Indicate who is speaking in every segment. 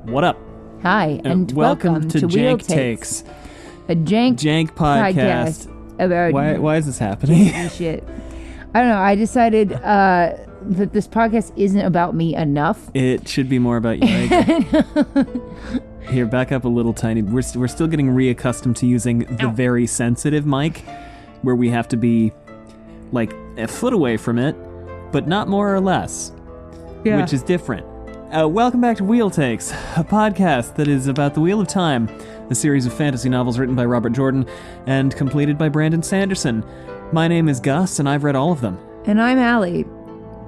Speaker 1: What up?
Speaker 2: Hi, and welcome to Jank Takes, a jank podcast about
Speaker 1: Why is this happening?
Speaker 2: shit. I don't know. I decided that this podcast isn't about me enough.
Speaker 1: It should be more about you. Right? Here, back up a little tiny. We're still getting reaccustomed to using the very sensitive mic, where we have to be like a foot away from it, but not more or less, which is different. Welcome back to Wheel Takes, a podcast that is about the Wheel of Time, a series of fantasy novels written by Robert Jordan and completed by Brandon Sanderson. My name is Gus, and I've read all of them.
Speaker 2: And I'm Allie,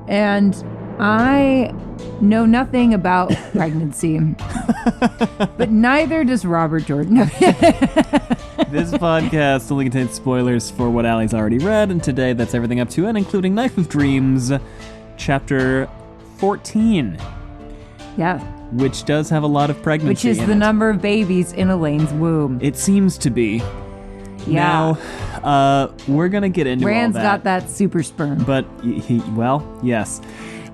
Speaker 2: and I know nothing about pregnancy, but neither does Robert Jordan.
Speaker 1: This podcast only contains spoilers for what Allie's already read, and today that's everything up to and including Knife of Dreams, Chapter 14.
Speaker 2: Yeah.
Speaker 1: Which does have a lot of pregnancy
Speaker 2: Which is the number of babies in Elayne's womb.
Speaker 1: It seems to be.
Speaker 2: Yeah.
Speaker 1: Now, we're going to get into
Speaker 2: Rand's
Speaker 1: all that.
Speaker 2: got that super sperm.
Speaker 1: But, yes.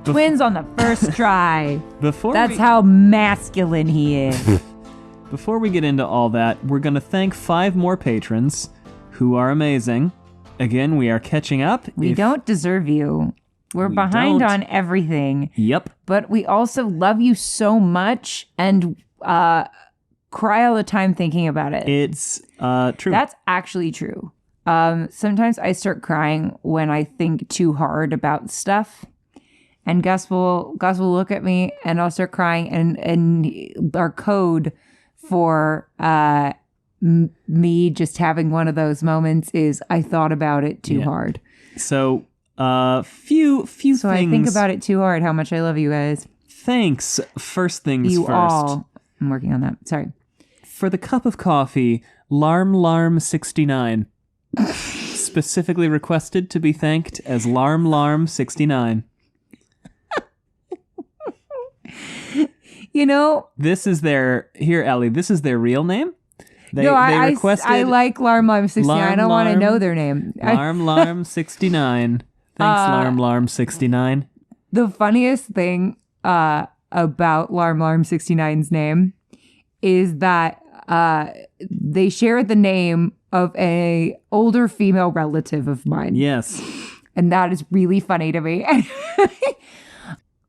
Speaker 2: Twins on the first try.
Speaker 1: That's
Speaker 2: how masculine he is.
Speaker 1: Before we get into all that, we're going to thank 5 more patrons who are amazing. Again, we are catching up.
Speaker 2: We don't deserve you. We're behind on everything.
Speaker 1: Yep.
Speaker 2: But we also love you so much and cry all the time thinking about it.
Speaker 1: It's true.
Speaker 2: That's actually true. Sometimes I start crying when I think too hard about stuff. And Gus will look at me and I'll start crying. And our code for me just having one of those moments is I thought about it too hard.
Speaker 1: So... few things.
Speaker 2: So I think about it too hard, how much I love you guys.
Speaker 1: Thanks. First things
Speaker 2: you
Speaker 1: first.
Speaker 2: All. I'm working on that. Sorry.
Speaker 1: For the cup of coffee, Larm69. Specifically requested to be thanked as Larm69.
Speaker 2: You know.
Speaker 1: This is their, here, Ellie, this is their real name? They requested
Speaker 2: I like Larm69. I don't want to know their name.
Speaker 1: Larm69. Thanks, Larm69.
Speaker 2: The funniest thing about Larm69's name is that they share the name of a older female relative of mine.
Speaker 1: Yes.
Speaker 2: And that is really funny to me.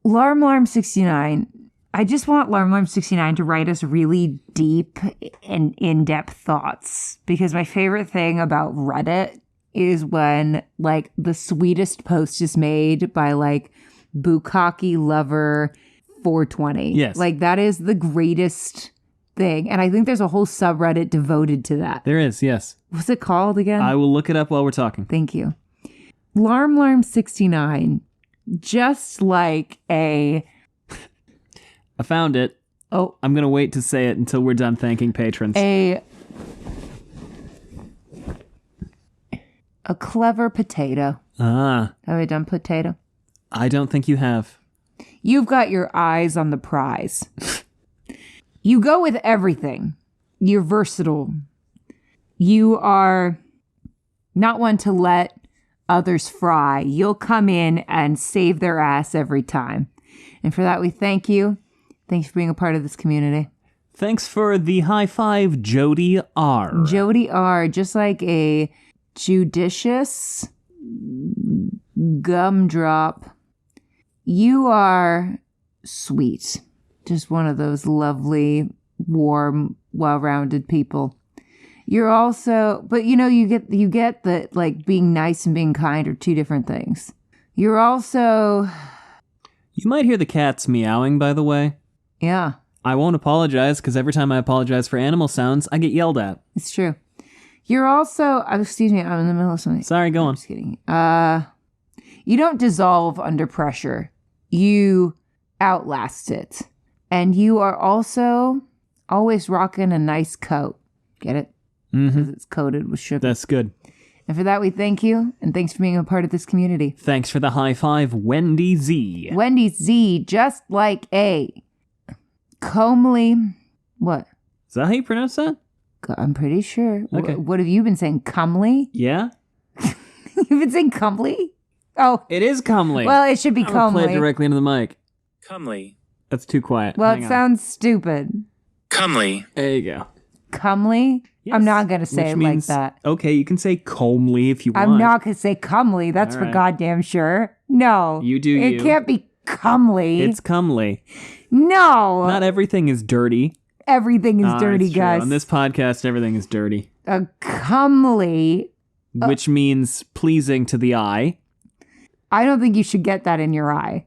Speaker 2: Larm69. I just want Larm69 to write us really deep and in-depth thoughts, because my favorite thing about Reddit is when, like, the sweetest post is made by, like, Bukkake Lover 420.
Speaker 1: Yes.
Speaker 2: Like, that is the greatest thing. And I think there's a whole subreddit devoted to that.
Speaker 1: There is, yes.
Speaker 2: What's it called again?
Speaker 1: I will look it up while we're talking.
Speaker 2: Thank you. Larm69, just like a...
Speaker 1: I found it.
Speaker 2: Oh.
Speaker 1: I'm going to wait to say it until we're done thanking patrons.
Speaker 2: A clever potato.
Speaker 1: Ah.
Speaker 2: Have I done potato?
Speaker 1: I don't think you have.
Speaker 2: You've got your eyes on the prize. You go with everything. You're versatile. You are not one to let others fry. You'll come in and save their ass every time. And for that, we thank you. Thanks for being a part of this community.
Speaker 1: Thanks for the high five, Jody R.
Speaker 2: Jody R, just like a judicious gumdrop. You are sweet. Just one of those lovely, warm, well-rounded people. You're also, but you know, you get that, like, being nice and being kind are two different things. You're also...
Speaker 1: You might hear the cats meowing, by the way.
Speaker 2: Yeah.
Speaker 1: I won't apologize, because every time I apologize for animal sounds, I get yelled at.
Speaker 2: It's true. You're also... excuse me, I'm in the middle of something.
Speaker 1: Sorry, go on.
Speaker 2: I'm just kidding. You don't dissolve under pressure. You outlast it. And you are also always rocking a nice coat. Get it?
Speaker 1: Mm-hmm.
Speaker 2: Because it's coated with sugar.
Speaker 1: That's good.
Speaker 2: And for that, we thank you, and thanks for being a part of this community.
Speaker 1: Thanks for the high five, Wendy Z.
Speaker 2: Wendy Z, just like a comely... What?
Speaker 1: Is that how you pronounce that?
Speaker 2: I'm pretty sure.
Speaker 1: Okay.
Speaker 2: What have you been saying? Comely?
Speaker 1: Yeah?
Speaker 2: You've been saying comely? Oh.
Speaker 1: It is comely.
Speaker 2: Well, it should be comely.
Speaker 1: Play it directly into the mic.
Speaker 3: Comely.
Speaker 1: That's too quiet.
Speaker 2: Well,
Speaker 1: Hang
Speaker 2: it
Speaker 1: on.
Speaker 2: sounds stupid.
Speaker 3: Comely.
Speaker 1: There you go.
Speaker 2: Comely?
Speaker 1: Yes.
Speaker 2: I'm not going to say
Speaker 1: Which
Speaker 2: it
Speaker 1: means,
Speaker 2: like that.
Speaker 1: Okay, you can say comely if you want.
Speaker 2: I'm not going to say comely. That's
Speaker 1: All
Speaker 2: for
Speaker 1: right.
Speaker 2: goddamn sure. No.
Speaker 1: You do
Speaker 2: It
Speaker 1: you.
Speaker 2: can't be comely.
Speaker 1: It's comely.
Speaker 2: No.
Speaker 1: Not everything is dirty.
Speaker 2: Everything is dirty,
Speaker 1: it's true.
Speaker 2: guys.
Speaker 1: On this podcast, everything is dirty.
Speaker 2: A comely.
Speaker 1: Which means pleasing to the eye.
Speaker 2: I don't think you should get that in your eye.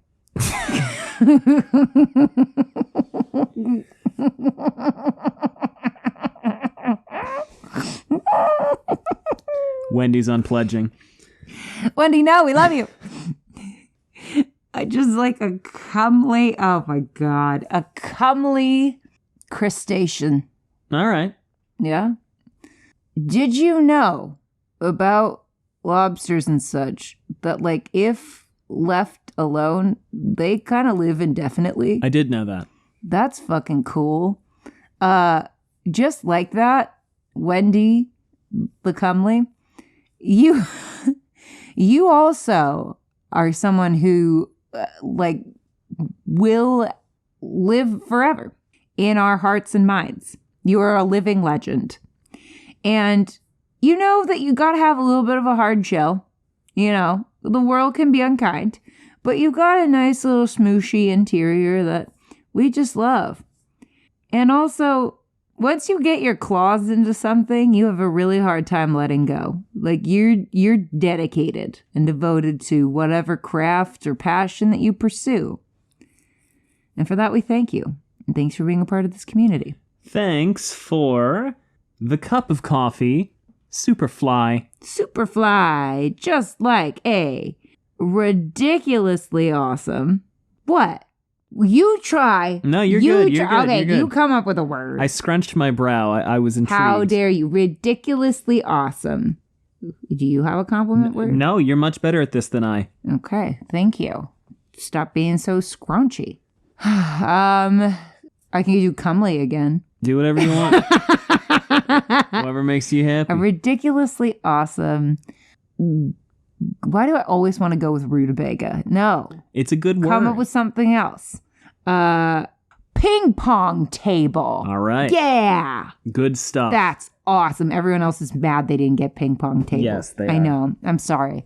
Speaker 1: Wendy's unpledging.
Speaker 2: Wendy, no, we love you. I just like a comely, oh my God, a comely crustacean.
Speaker 1: All right.
Speaker 2: Yeah. Did you know about lobsters and such that, like, if left alone, they kind of live indefinitely?
Speaker 1: I did know that.
Speaker 2: That's fucking cool. Just like that, Wendy the comely, you also are someone who will live forever in our hearts and minds. You are a living legend. And you know that you got to have a little bit of a hard shell. You know, the world can be unkind, but you got a nice little smooshy interior that we just love. And also, once you get your claws into something, you have a really hard time letting go. Like you're dedicated and devoted to whatever craft or passion that you pursue. And for that, we thank you. And thanks for being a part of this community.
Speaker 1: Thanks for the cup of coffee, Superfly.
Speaker 2: Superfly, just like a ridiculously awesome. What? You try.
Speaker 1: No, you're good. You're good.
Speaker 2: Okay,
Speaker 1: You're good.
Speaker 2: you come up with a word.
Speaker 1: I scrunched my brow. I was intrigued.
Speaker 2: How dare you? Ridiculously awesome. Do you have a compliment word?
Speaker 1: No, you're much better at this than I.
Speaker 2: Okay, thank you. Stop being so scrunchy. I can do comely again.
Speaker 1: Do whatever you want. Whatever makes you happy.
Speaker 2: A ridiculously awesome. Why do I always want to go with rutabaga? No.
Speaker 1: It's a good word.
Speaker 2: Come up with something else. Ping pong table.
Speaker 1: All right.
Speaker 2: Yeah.
Speaker 1: Good stuff.
Speaker 2: That's awesome. Everyone else is mad they didn't get ping pong table.
Speaker 1: Yes, they
Speaker 2: I
Speaker 1: are.
Speaker 2: know. I'm sorry.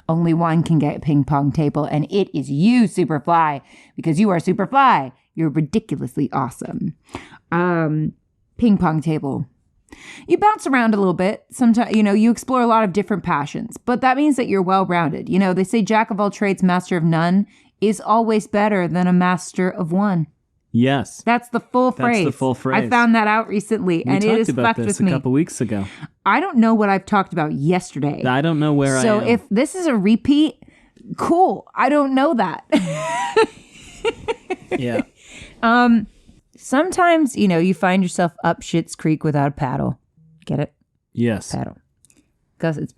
Speaker 2: Only one can get ping pong table, and it is you, Superfly, because you are Superfly. You're ridiculously awesome. Ping pong table. You bounce around a little bit. Sometimes, you explore a lot of different passions, but that means that you're well-rounded. They say jack of all trades, master of none is always better than a master of one.
Speaker 1: Yes.
Speaker 2: That's the full phrase.
Speaker 1: That's the full phrase.
Speaker 2: I found that out recently, and it has fucked with me.
Speaker 1: A couple weeks ago.
Speaker 2: I don't know what I've talked about yesterday.
Speaker 1: I don't know where I am.
Speaker 2: So if this is a repeat, cool. I don't know that.
Speaker 1: Yeah.
Speaker 2: Sometimes, you find yourself up Schitt's Creek without a paddle. Get it?
Speaker 1: Yes.
Speaker 2: Paddle. Because it's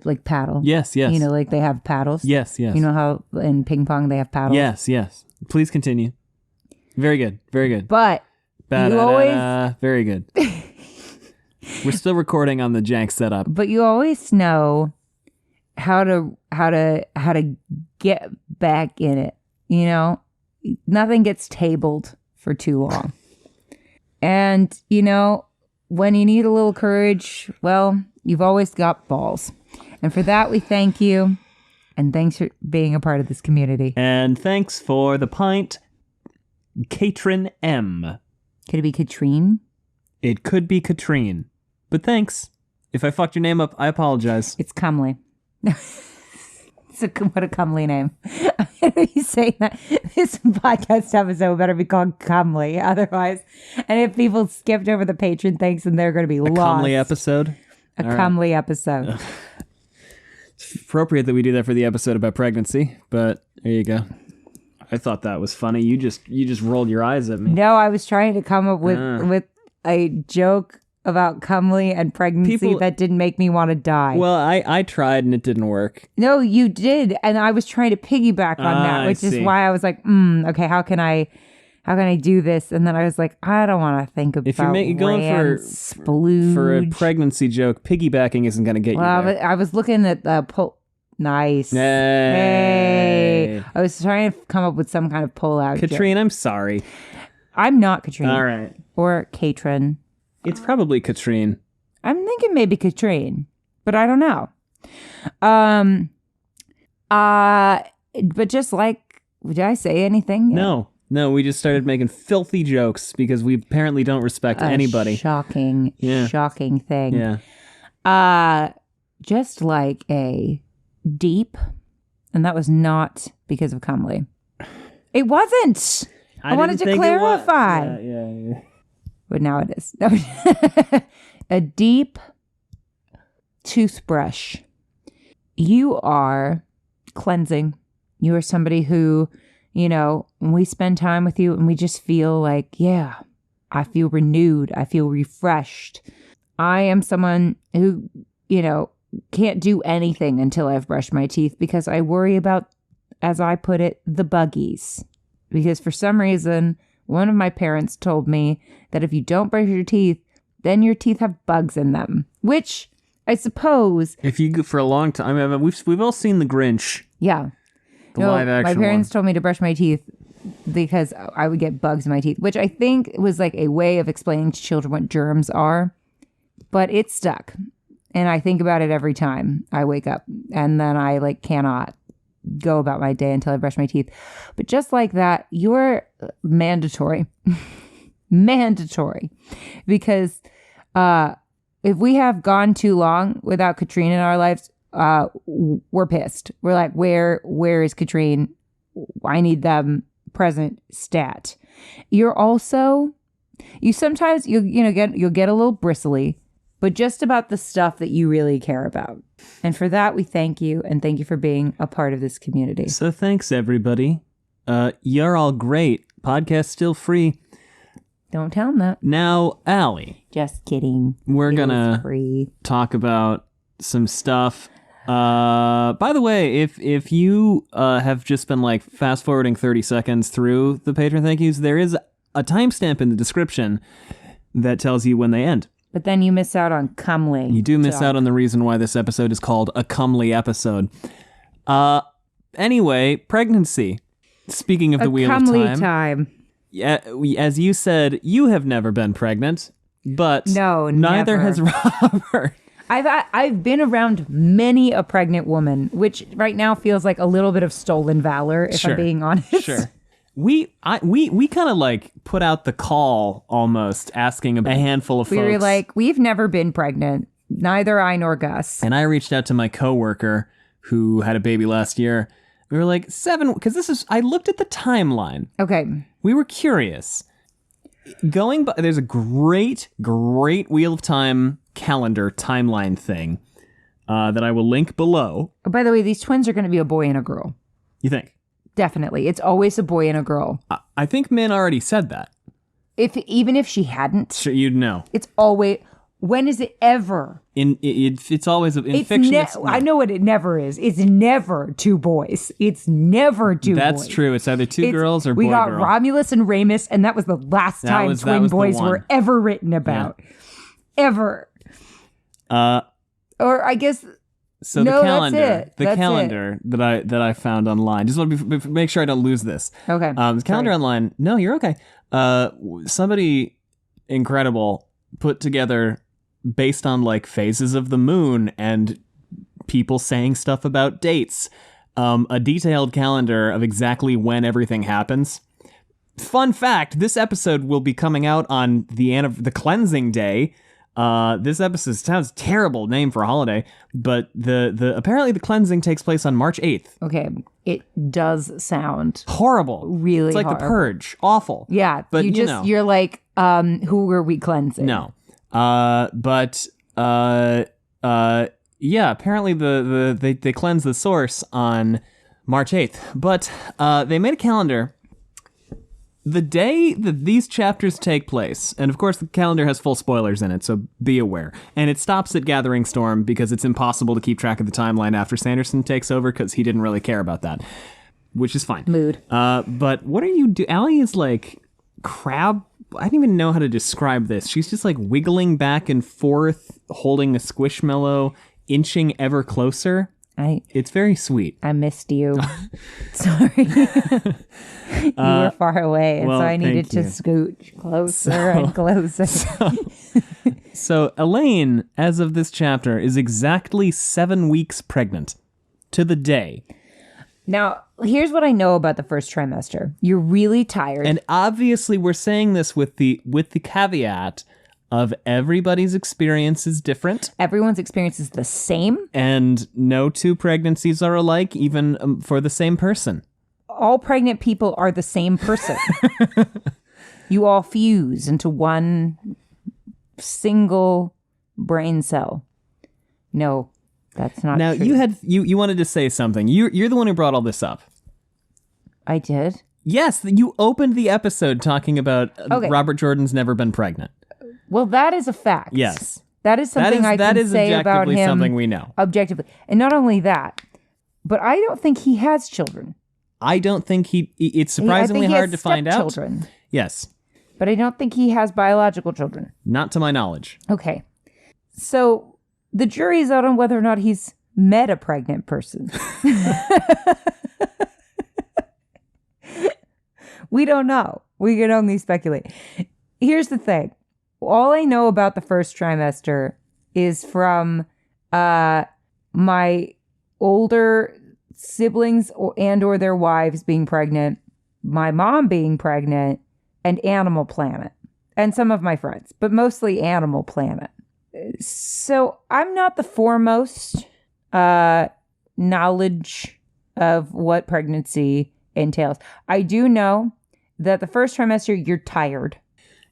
Speaker 2: like paddle.
Speaker 1: Yes, yes.
Speaker 2: Like they have paddles.
Speaker 1: Yes, yes.
Speaker 2: You know how in ping pong they have paddles?
Speaker 1: Yes, yes. Please continue. Very good. Very good.
Speaker 2: But you always...
Speaker 1: Very good. We're still recording on the jank setup.
Speaker 2: But you always know how to get back in it. Nothing gets tabled for too long. And, when you need a little courage, well, you've always got balls. And for that, we thank you. And thanks for being a part of this community.
Speaker 1: And thanks for the pint, Katrin M.
Speaker 2: Could it be Katrine?
Speaker 1: It could be Katrine. But thanks. If I fucked your name up, I apologize.
Speaker 2: It's comely. What a comely name. I'm going to be saying that this podcast episode better be called Comely. Otherwise, and if people skipped over the patron thanks, then they're going to be lost.
Speaker 1: A comely episode?
Speaker 2: A comely episode.
Speaker 1: It's appropriate that we do that for the episode about pregnancy, but there you go. I thought that was funny. You just rolled your eyes at me.
Speaker 2: No, I was trying to come up with a joke about comely and pregnancy that didn't make me want to die.
Speaker 1: Well, I tried and it didn't work.
Speaker 2: No, you did, and I was trying to piggyback on that, which is why I was like, okay, how can I do this? And then I was like, I don't want to think about
Speaker 1: if you're going for a pregnancy joke, piggybacking isn't going to get you there.
Speaker 2: I was looking at the nice.
Speaker 1: Hey.
Speaker 2: sorry. I was trying to come up with some kind of pull-out
Speaker 1: Katrine,
Speaker 2: joke.
Speaker 1: I'm sorry.
Speaker 2: I'm not Katrine.
Speaker 1: All right.
Speaker 2: Or Katrin.
Speaker 1: It's probably Katrine.
Speaker 2: I'm thinking maybe Katrine, but I don't know. But just like, did I say anything yet?
Speaker 1: No, we just started making filthy jokes because we apparently don't respect anybody.
Speaker 2: Shocking thing.
Speaker 1: Yeah.
Speaker 2: Just like a deep, and that was not because of comely. It wasn't. I wanted to clarify.
Speaker 1: Yeah.
Speaker 2: But now it is. A deep toothbrush. You are cleansing. You are somebody who, when we spend time with you and we just feel like, yeah, I feel renewed. I feel refreshed. I am someone who, can't do anything until I've brushed my teeth because I worry about, as I put it, the buggies. Because for some reason, one of my parents told me that if you don't brush your teeth, then your teeth have bugs in them. Which, I suppose...
Speaker 1: If you go for a long time... I mean, we've all seen The Grinch.
Speaker 2: Yeah.
Speaker 1: The live action
Speaker 2: my parents
Speaker 1: one.
Speaker 2: told me to brush my teeth because I would get bugs in my teeth, which I think was like a way of explaining to children what germs are. But it stuck. And I think about it every time I wake up. And then I cannot go about my day until I brush my teeth. But just like that, you're mandatory. Mandatory. Because if we have gone too long without Katrine in our lives, we're pissed. We're like, where is Katrine? I need them present stat. You're also, sometimes you'll get a little bristly, but just about the stuff that you really care about. And for that, we thank you, and thank you for being a part of this community.
Speaker 1: So thanks, everybody. You're all great. Podcast still free.
Speaker 2: Don't tell them that.
Speaker 1: Now, Allie.
Speaker 2: Just kidding.
Speaker 1: We're gonna talk about some stuff. By the way, if you have just been fast forwarding 30 seconds through the patron thank yous, there is a timestamp in the description that tells you when they end.
Speaker 2: But then you miss out on comely.
Speaker 1: You do miss out on the reason why this episode is called a comely episode. Anyway, pregnancy. Speaking of the Wheel of
Speaker 2: Time.
Speaker 1: Yeah, as you said, you have never been pregnant, but neither
Speaker 2: never.
Speaker 1: has Robert.
Speaker 2: I've been around many a pregnant woman, which right now feels like a little bit of stolen valor, if I'm being honest.
Speaker 1: Sure. We kind of put out the call almost, asking a handful of folks.
Speaker 2: We were like, we've never been pregnant, neither I nor Gus.
Speaker 1: And I reached out to my coworker who had a baby last year. We were like, 7, because I looked at the timeline.
Speaker 2: Okay.
Speaker 1: We were curious. Going by, there's a great Wheel of Time calendar timeline thing that I will link below.
Speaker 2: Oh, by the way, these twins are going to be a boy and a girl.
Speaker 1: You think?
Speaker 2: Definitely. It's always a boy and a girl.
Speaker 1: I think Min already said that.
Speaker 2: Even if she hadn't.
Speaker 1: Sure, you'd know.
Speaker 2: It's always... When is it ever?
Speaker 1: It's always in fiction.
Speaker 2: I know what it never is. It's never two boys. It's never two boys.
Speaker 1: That's true. It's either two girls or boy girl.
Speaker 2: We got Romulus and Remus, and that was the last time twin boys were ever written about. Yeah. Ever. Or I guess.
Speaker 1: So the calendar, that I found online. Just want to make sure I don't lose this.
Speaker 2: Okay.
Speaker 1: The calendar online. No, you're okay. Somebody incredible put together, based on phases of the moon and people saying stuff about dates, a detailed calendar of exactly when everything happens. Fun fact, this episode will be coming out on the cleansing day. This episode sounds terrible name for a holiday, but the apparently the cleansing takes place on March 8th.
Speaker 2: Okay, it does sound
Speaker 1: horrible.
Speaker 2: Really,
Speaker 1: it's like
Speaker 2: horrible.
Speaker 1: The Purge. Awful.
Speaker 2: Yeah,
Speaker 1: but
Speaker 2: you're like, who were we cleansing?
Speaker 1: No. Yeah, apparently they cleanse the source on March 8th. But they made a calendar. The day that these chapters take place, and of course the calendar has full spoilers in it, so be aware. And it stops at Gathering Storm because it's impossible to keep track of the timeline after Sanderson takes over because he didn't really care about that, which is fine.
Speaker 2: Mood.
Speaker 1: But what are you doing? Allie is crab. I don't even know how to describe this. She's just wiggling back and forth, holding a squishmallow, inching ever closer. It's very sweet.
Speaker 2: I missed you. Sorry. You were far away, and
Speaker 1: well,
Speaker 2: so I needed to scooch closer and closer.
Speaker 1: So Elayne, as of this chapter, is exactly 7 weeks pregnant. To the day.
Speaker 2: Now, here's what I know about the first trimester. You're really tired.
Speaker 1: And obviously we're saying this with the caveat of everybody's experience is different.
Speaker 2: Everyone's experience is the same.
Speaker 1: And no two pregnancies are alike, even for the same person.
Speaker 2: All pregnant people are the same person. You all fuse into one single brain cell. No, that's not
Speaker 1: now,
Speaker 2: true.
Speaker 1: you wanted to say something. You're the one who brought all this up.
Speaker 2: I did?
Speaker 1: Yes, you opened the episode talking about Robert Jordan's never been pregnant.
Speaker 2: Well, that is a fact.
Speaker 1: Yes.
Speaker 2: That is something I can say about him.
Speaker 1: Something we know.
Speaker 2: Objectively. And not only that, but I don't think he has children.
Speaker 1: I don't think it's surprisingly hard to find out.
Speaker 2: Children.
Speaker 1: Yes.
Speaker 2: But I don't think he has biological children.
Speaker 1: Not to my knowledge.
Speaker 2: Okay. So the jury's out on whether or not he's met a pregnant person. We don't know. We can only speculate. Here's the thing. All I know about the first trimester is from my older siblings or their wives being pregnant, my mom being pregnant, and Animal Planet, and some of my friends, but mostly Animal Planet. So I'm not the foremost knowledge of what pregnancy entails. I do know that the first trimester, you're tired.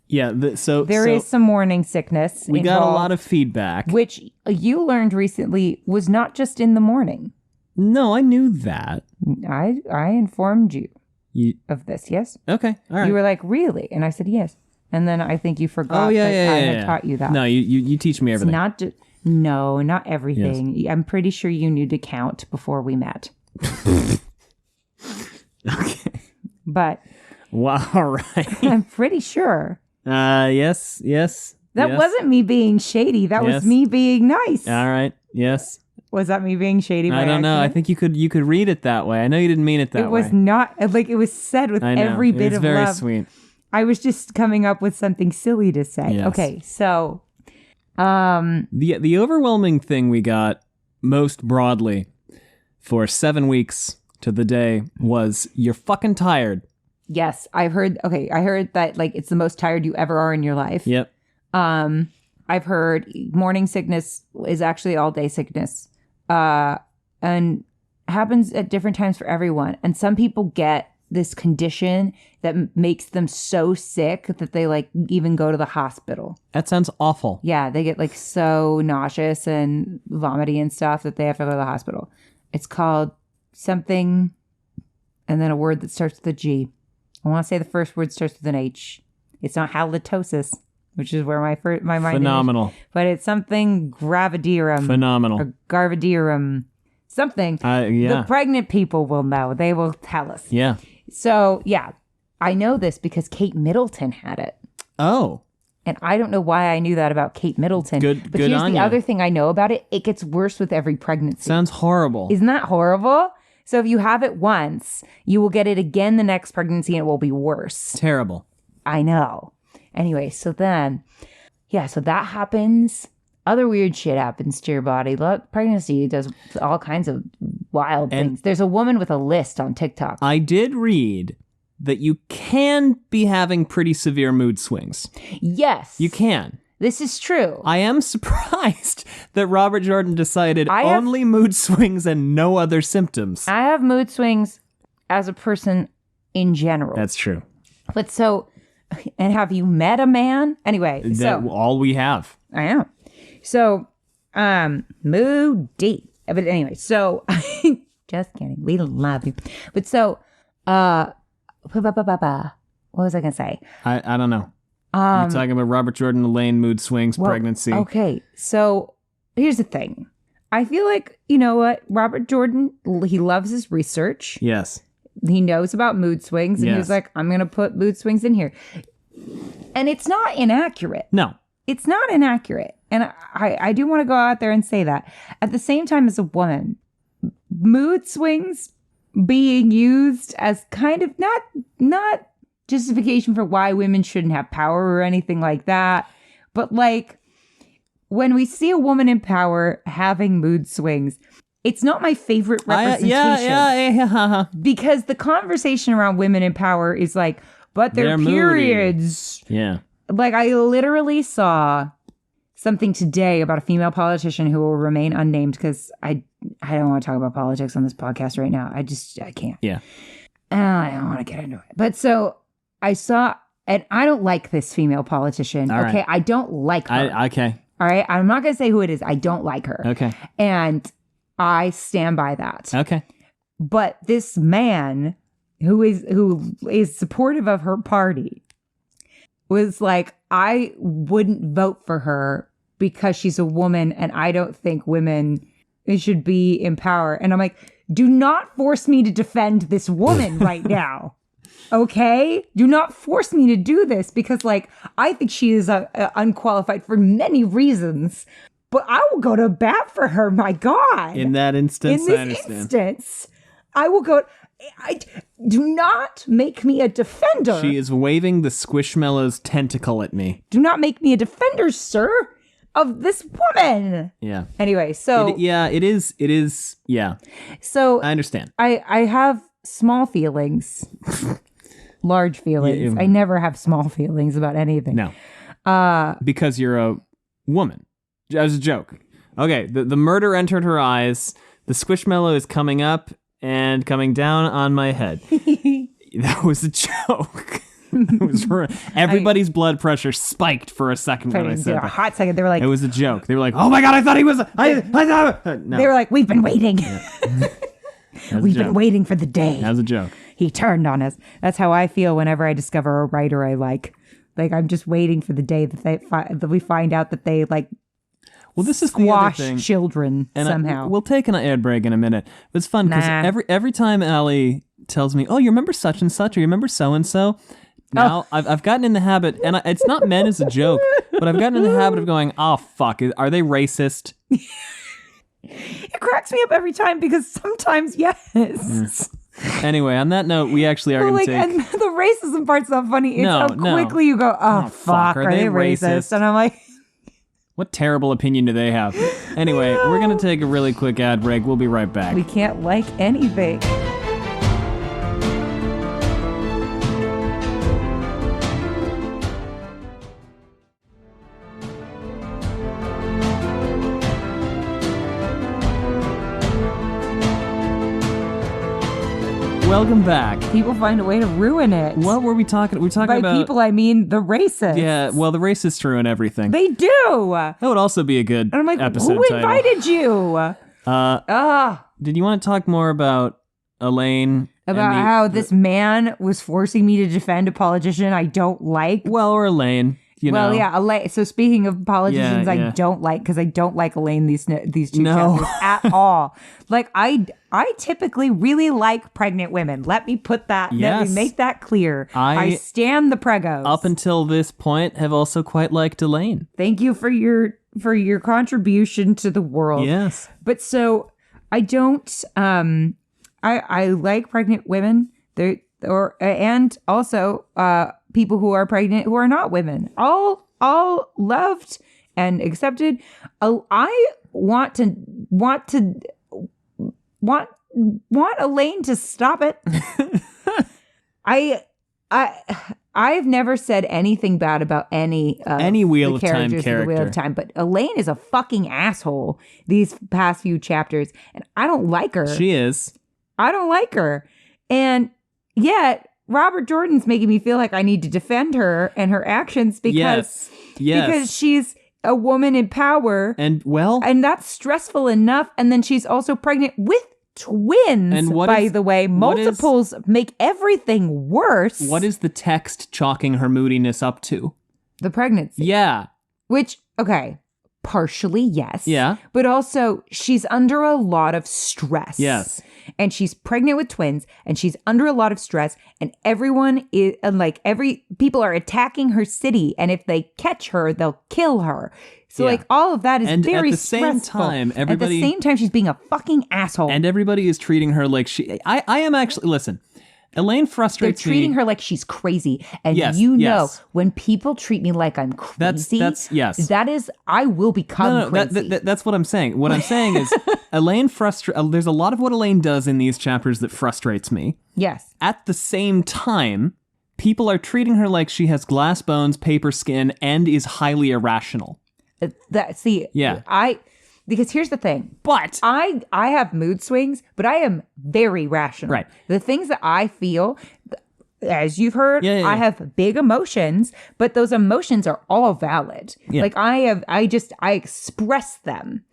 Speaker 1: Yeah,
Speaker 2: there is some morning sickness.
Speaker 1: We got a lot of feedback.
Speaker 2: Which you learned recently was not just in the morning.
Speaker 1: No, I knew that.
Speaker 2: I informed you of this, yes?
Speaker 1: Okay, all right.
Speaker 2: You were like, really? And I said, yes. And then I think you forgot that I had taught you that.
Speaker 1: No, you teach me everything.
Speaker 2: No, not everything. Yes. I'm pretty sure you knew to count before we met.
Speaker 1: Okay.
Speaker 2: But.
Speaker 1: Wow, all right.
Speaker 2: I'm pretty sure.
Speaker 1: Yes.
Speaker 2: That wasn't me being shady. That was me being nice.
Speaker 1: All right. Yes.
Speaker 2: Was that me being shady?
Speaker 1: I don't know. I think you could read it that way. I know you didn't mean it that way.
Speaker 2: It was not like it was said with every bit of love.
Speaker 1: It's very sweet.
Speaker 2: I was just coming up with something silly to say.
Speaker 1: Yes.
Speaker 2: Okay, so
Speaker 1: the overwhelming thing we got most broadly for 7 weeks to the day was you're fucking tired.
Speaker 2: Yes, I heard that like it's the most tired you ever are in your life.
Speaker 1: Yep.
Speaker 2: I've heard morning sickness is actually all day sickness. And happens at different times for everyone. And some people get this condition that makes them so sick that they like even go to the hospital.
Speaker 1: That sounds awful.
Speaker 2: Yeah, they get like so nauseous and vomity and stuff that they have to go to the hospital. It's called something and then a word that starts with a G. I want to say the first word starts with an H. It's not halitosis, which is where my mind
Speaker 1: phenomenal
Speaker 2: is. But it's something gravidarum.
Speaker 1: Phenomenal.
Speaker 2: Or garvidarum. Something.
Speaker 1: Yeah.
Speaker 2: The pregnant people will know. They will tell us.
Speaker 1: Yeah.
Speaker 2: So, yeah. I know this because Kate Middleton had it.
Speaker 1: Oh.
Speaker 2: And I don't know why I knew that about Kate Middleton. But here's the other thing I know about it. It gets worse with every pregnancy.
Speaker 1: Sounds horrible.
Speaker 2: Isn't that horrible? So if you have it once, you will get it again the next pregnancy and it will be worse.
Speaker 1: Terrible.
Speaker 2: I know. Anyway, so then, so that happens. Other weird shit happens to your body. Pregnancy does all kinds of wild things. There's a woman with a list on TikTok.
Speaker 1: I did read that you can be having pretty severe mood swings.
Speaker 2: Yes.
Speaker 1: You can.
Speaker 2: This is true.
Speaker 1: I am surprised that Robert Jordan decided only mood swings and no other symptoms.
Speaker 2: I have mood swings as a person in general.
Speaker 1: That's true.
Speaker 2: But so, and have you met a man? Anyway,
Speaker 1: that's all we have.
Speaker 2: I am. So, moody. But anyway, so, just kidding. We love you. But so, what was I going to say?
Speaker 1: I don't know. You're talking about Robert Jordan, Elayne, mood swings, pregnancy.
Speaker 2: Okay, so here's the thing. I feel like, you know what? Robert Jordan, he loves his research.
Speaker 1: Yes.
Speaker 2: He knows about mood swings, and he was like, I'm going to put mood swings in here. And it's not inaccurate.
Speaker 1: No.
Speaker 2: It's not inaccurate. And I do want to go out there and say that. At the same time, as a woman, mood swings being used as kind of not justification for why women shouldn't have power or anything like that. But like when we see a woman in power having mood swings, it's not my favorite representation. Because the conversation around women in power is like, but their periods.
Speaker 1: Moody. Yeah.
Speaker 2: Like I literally saw something today about a female politician who will remain unnamed because I don't want to talk about politics on this podcast right now. I can't.
Speaker 1: Yeah.
Speaker 2: I don't want to get into it. But so I saw, and I don't like this female politician.
Speaker 1: All
Speaker 2: okay.
Speaker 1: right.
Speaker 2: I don't like her.
Speaker 1: Okay.
Speaker 2: All right. I'm not going to say who it is. I don't like her.
Speaker 1: Okay.
Speaker 2: And I stand by that.
Speaker 1: Okay.
Speaker 2: But this man who is supportive of her party was like, I wouldn't vote for her because she's a woman and I don't think women should be in power. And I'm like, do not force me to defend this woman right now. Okay? Do not force me to do this because like, I think she is unqualified for many reasons, but I will go to bat for her. My God.
Speaker 1: In that instance,
Speaker 2: I understand. I will go. Do not make me a defender.
Speaker 1: She is waving the Squishmallow's tentacle at me.
Speaker 2: Do not make me a defender, sir, of this woman.
Speaker 1: Yeah.
Speaker 2: Anyway, so
Speaker 1: it is. Yeah.
Speaker 2: So
Speaker 1: I understand.
Speaker 2: I have small feelings, large feelings.
Speaker 1: Yeah.
Speaker 2: I never have small feelings about anything.
Speaker 1: No. Because you're a woman. As a joke. Okay. The murder entered her eyes. The Squishmallow is coming up and coming down on my head. That was a joke. Everybody's blood pressure spiked for a second when I said that.
Speaker 2: A hot second. They were like,
Speaker 1: it was a joke. They were like, oh my God, I thought he was. No.
Speaker 2: They were like, we've been waiting. We've been waiting for the day.
Speaker 1: That was a joke.
Speaker 2: He turned on us. That's how I feel whenever I discover a writer I like. Like I'm just waiting for the day that we find out that they like.
Speaker 1: Well, this is
Speaker 2: squash
Speaker 1: the other thing.
Speaker 2: Children
Speaker 1: and
Speaker 2: somehow.
Speaker 1: We'll take an ad break in a minute. It's fun because every time Allie tells me, "Oh, you remember such and such, or you remember so and so." Now I've gotten in the habit, and it's not meant as a joke, but I've gotten in the habit of going, "Oh fuck, are they racist?"
Speaker 2: It cracks me up every time because sometimes yes.
Speaker 1: Yeah. Anyway, on that note, we actually are going to take.
Speaker 2: And the racism part's not funny. It's how quickly you go, "Oh fuck, are they racist?" And I'm like.
Speaker 1: What terrible opinion do they have? Anyway, we're going to take a really quick ad break. We'll be right back.
Speaker 2: We can't like anything.
Speaker 1: Welcome back.
Speaker 2: People find a way to ruin it.
Speaker 1: What were we talking? We're talking about
Speaker 2: people. I mean the racists.
Speaker 1: Yeah, well, the racists ruin everything.
Speaker 2: They do.
Speaker 1: That would also be a good
Speaker 2: and I'm like,
Speaker 1: episode
Speaker 2: who invited you?
Speaker 1: Did you want to talk more about Elayne?
Speaker 2: About how this man was forcing me to defend a politician I don't like?
Speaker 1: Well, or Elayne.
Speaker 2: Well, yeah, Elayne. So speaking of politicians I don't like, because I don't like Elayne these two chapters at all. Like, I typically really like pregnant women. Let me put that, let me make that clear. I stand the pregos.
Speaker 1: Up until this point, have also quite liked Elayne.
Speaker 2: Thank you for your contribution to the world.
Speaker 1: Yes.
Speaker 2: But so, I don't, I like pregnant women. And also, people who are pregnant who are not women, all loved and accepted. I want Elayne to stop it. I've never said anything bad about any
Speaker 1: Wheel of Time character.
Speaker 2: The Wheel of Time, but Elayne is a fucking asshole these past few chapters, and I don't like her.
Speaker 1: She is.
Speaker 2: I don't like her, and yet. Robert Jordan's making me feel like I need to defend her and her actions because she's a woman in power. And that's stressful enough. And then she's also pregnant with twins, and by the way. Multiples make everything worse.
Speaker 1: What is the text chalking her moodiness up to?
Speaker 2: The pregnancy.
Speaker 1: Yeah.
Speaker 2: Which, okay, partially, yes.
Speaker 1: Yeah.
Speaker 2: But also, she's under a lot of stress.
Speaker 1: Yes.
Speaker 2: And she's pregnant with twins, and she's under a lot of stress, and everyone is, and like, people are attacking her city, and if they catch her, they'll kill her. So, like, all of that is
Speaker 1: and
Speaker 2: very
Speaker 1: at the same
Speaker 2: stressful.
Speaker 1: time,
Speaker 2: At the same time, she's being a fucking asshole.
Speaker 1: And everybody is treating her like I am actually, listen, Elayne frustrates
Speaker 2: They're treating her like she's crazy. And
Speaker 1: Yes,
Speaker 2: you know,
Speaker 1: yes.
Speaker 2: when people treat me like I'm crazy,
Speaker 1: yes.
Speaker 2: that is, I will become crazy.
Speaker 1: That's what I'm saying. What I'm saying is Elayne there's a lot of what Elayne does in these chapters that frustrates me.
Speaker 2: Yes.
Speaker 1: At the same time, people are treating her like she has glass bones, paper skin, and is highly irrational.
Speaker 2: Because here's the thing.
Speaker 1: But
Speaker 2: I have mood swings, but I am very rational.
Speaker 1: Right.
Speaker 2: The things that I feel, as you've heard, I have big emotions, but those emotions are all valid.
Speaker 1: Yeah.
Speaker 2: Like I express them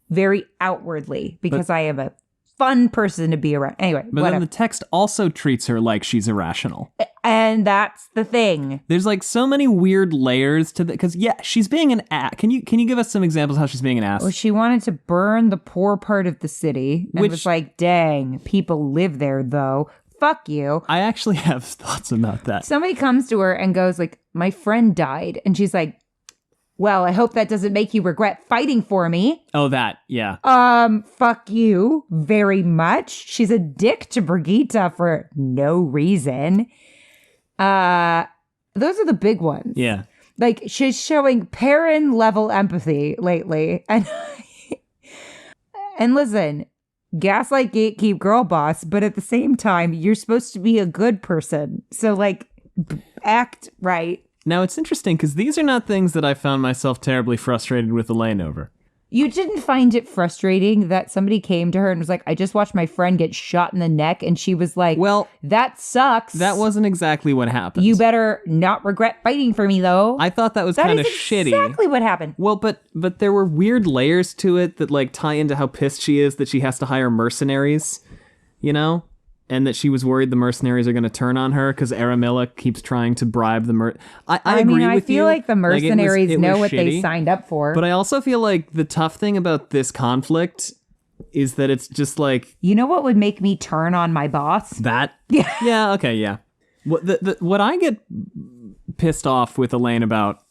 Speaker 2: very outwardly because I am a fun person to be around. Anyway,
Speaker 1: But
Speaker 2: whatever.
Speaker 1: then the text also treats her like she's irrational.
Speaker 2: And that's the thing.
Speaker 1: There's like so many weird layers to that, because she's being an ass. Can you give us some examples of how she's being an ass?
Speaker 2: Well, she wanted to burn the poor part of the city, and was like, "Dang, people live there though. Fuck you."
Speaker 1: I actually have thoughts about that.
Speaker 2: Somebody comes to her and goes like, "My friend died," and she's like, "Well, I hope that doesn't make you regret fighting for me."
Speaker 1: Oh, that, yeah.
Speaker 2: Fuck you very much. She's a dick to Birgitte for no reason. Those are the big ones.
Speaker 1: Yeah.
Speaker 2: Like, she's showing Perrin level empathy lately. And listen, gaslight, gatekeep, girl boss, but at the same time, you're supposed to be a good person. So, like, act right.
Speaker 1: Now, it's interesting because these are not things that I found myself terribly frustrated with Elayne over.
Speaker 2: You didn't find it frustrating that somebody came to her and was like, "I just watched my friend get shot in the neck," and she was like,
Speaker 1: "Well,
Speaker 2: that sucks.
Speaker 1: That wasn't exactly what happened.
Speaker 2: You better not regret fighting for me, though."
Speaker 1: I thought that was kind of shitty.
Speaker 2: Exactly what happened.
Speaker 1: Well, but there were weird layers to it that like tie into how pissed she is that she has to hire mercenaries, you know? And that she was worried the mercenaries are going to turn on her because Aramilla keeps trying to bribe the I agree with you.
Speaker 2: I feel like the mercenaries know what
Speaker 1: shitty,
Speaker 2: they signed up for.
Speaker 1: But I also feel like the tough thing about this conflict is that it's just like...
Speaker 2: You know what would make me turn on my boss?
Speaker 1: That? Yeah, okay, yeah. What I get pissed off with Elayne about...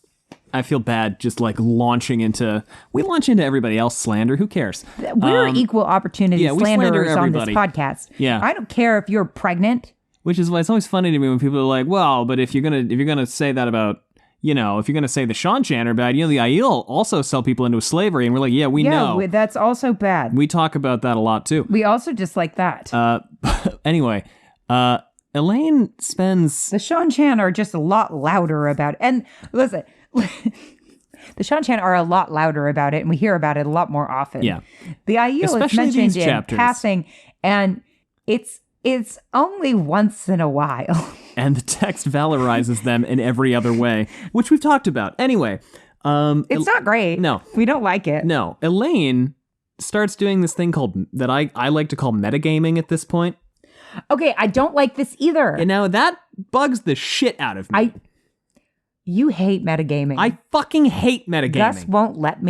Speaker 1: I feel bad just like launching into... We launch into everybody else slander. Who cares?
Speaker 2: We're equal opportunity slanderers on this podcast.
Speaker 1: Yeah.
Speaker 2: I don't care if you're pregnant.
Speaker 1: Which is why it's always funny to me when people are like, well, but if you're gonna say that about, you know, if you're gonna say the Seanchan are bad, you know, the Aiel also sell people into slavery. And we're like, we know.
Speaker 2: Yeah, that's also bad.
Speaker 1: We talk about that a lot too.
Speaker 2: We also dislike that.
Speaker 1: Anyway, Elayne spends...
Speaker 2: The Seanchan are just a lot louder about it. And listen... The Seanchan are a lot louder about it, and we hear about it a lot more often.
Speaker 1: Yeah.
Speaker 2: The Aiel is mentioned in
Speaker 1: chapters.
Speaker 2: passing, and it's only once in a while.
Speaker 1: And the text valorizes them in every other way, which we've talked about. Anyway.
Speaker 2: It's not great.
Speaker 1: No.
Speaker 2: We don't like it.
Speaker 1: No. Elayne starts doing this thing that I like to call metagaming at this point.
Speaker 2: Okay, I don't like this either.
Speaker 1: And now that bugs the shit out of me.
Speaker 2: You hate metagaming.
Speaker 1: I fucking hate metagaming.
Speaker 2: Gus won't let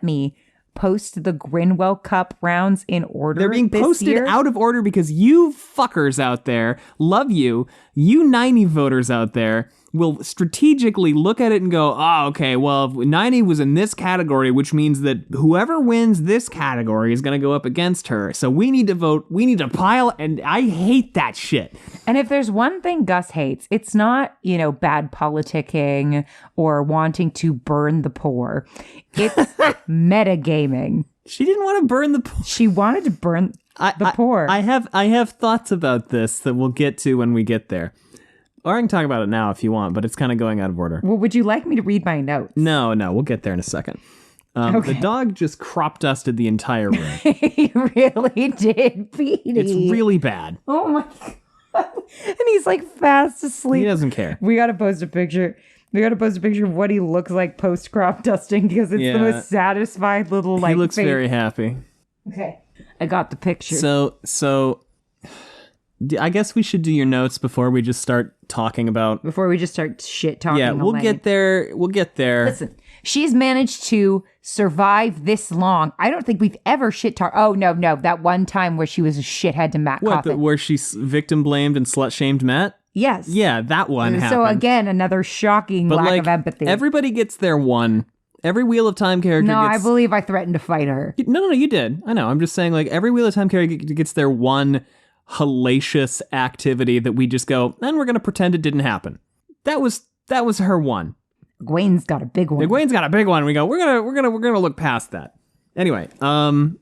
Speaker 2: me post the Grinwell Cup rounds in order.
Speaker 1: They're being posted
Speaker 2: year.
Speaker 1: out of order because you fuckers out there love you 90 voters out there will strategically look at it and go, okay, well, if 90 was in this category, which means that whoever wins this category is going to go up against her. So we need to vote, we need to pile, and I hate that shit.
Speaker 2: And if there's one thing Gus hates, it's not, bad politicking or wanting to burn the poor. It's metagaming.
Speaker 1: She didn't want to burn the poor.
Speaker 2: She wanted to burn the poor.
Speaker 1: I have thoughts about this that we'll get to when we get there. Or I can talk about it now if you want, but it's kind of going out of order.
Speaker 2: Well, would you like me to read my notes?
Speaker 1: No, we'll get there in a second.
Speaker 2: Okay.
Speaker 1: The dog just crop dusted the entire room.
Speaker 2: He really did, Petey.
Speaker 1: It's really bad.
Speaker 2: Oh my God. And he's like fast asleep.
Speaker 1: He doesn't care.
Speaker 2: We got to post a picture. Of what he looks like post crop dusting because it's the most satisfied little
Speaker 1: He looks very happy.
Speaker 2: Okay. I got the picture.
Speaker 1: So I guess we should do your notes before we just start talking about...
Speaker 2: Before we just start shit talking.
Speaker 1: Yeah, we'll get there. We'll get there.
Speaker 2: Listen, she's managed to survive this long. I don't think we've ever shit talked. Oh, no. That one time where she was a shithead to Matt Coffin.
Speaker 1: Where she victim blamed and slut shamed Matt?
Speaker 2: Yes.
Speaker 1: Yeah, that one happened.
Speaker 2: So again, another shocking lack of empathy.
Speaker 1: Everybody gets their one. Every Wheel of Time character
Speaker 2: No,
Speaker 1: gets...
Speaker 2: I believe I threatened to fight her.
Speaker 1: No, you did. I know. I'm just saying, like, every Wheel of Time character gets their one hellacious activity that we just go, and we're going to pretend it didn't happen. That was her one.
Speaker 2: Egwene's got a big one.
Speaker 1: Egwene's got a big one. We go, we're gonna look past that. Anyway,
Speaker 2: Rand's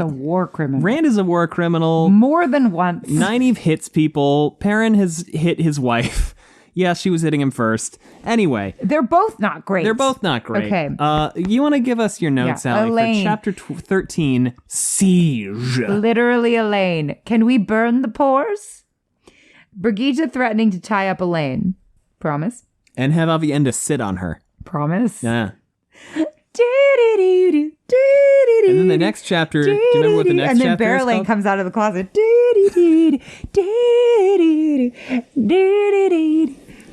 Speaker 2: a war criminal.
Speaker 1: Rand is a war criminal.
Speaker 2: More than once.
Speaker 1: Nynaeve hits people. Perrin has hit his wife. Yeah, she was hitting him first. Anyway.
Speaker 2: They're both not great.
Speaker 1: Okay. You want to give us your notes, Allie,
Speaker 2: Elayne.
Speaker 1: for chapter 13, Siege.
Speaker 2: Literally Elayne. Can we burn the pores? Brigitte threatening to tie up Elayne. Promise?
Speaker 1: And have Avienda sit on her.
Speaker 2: Promise?
Speaker 1: Yeah. And then the next chapter, do you remember what the next chapter is called?
Speaker 2: And then Elayne comes out of the closet.
Speaker 1: Do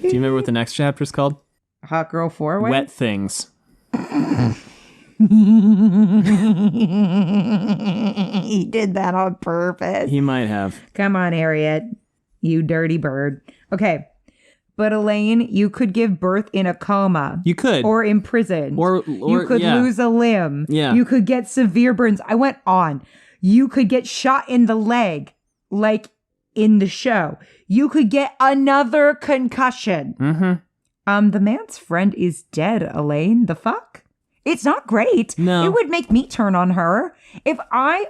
Speaker 1: you remember what the next chapter is called?
Speaker 2: Hot Girl 4-Way?
Speaker 1: Wet Things.
Speaker 2: He did that on purpose.
Speaker 1: He might have.
Speaker 2: Come on, Harriet. You dirty bird. Okay. But Elayne, you could give birth in a coma.
Speaker 1: You could.
Speaker 2: Or imprisoned.
Speaker 1: Or
Speaker 2: you could lose a limb.
Speaker 1: Yeah.
Speaker 2: You could get severe burns. I went on. You could get shot in the leg, like in the show. You could get another concussion.
Speaker 1: Mm-hmm.
Speaker 2: The man's friend is dead, Elayne. The fuck? It's not great.
Speaker 1: No.
Speaker 2: It would make me turn on her. If I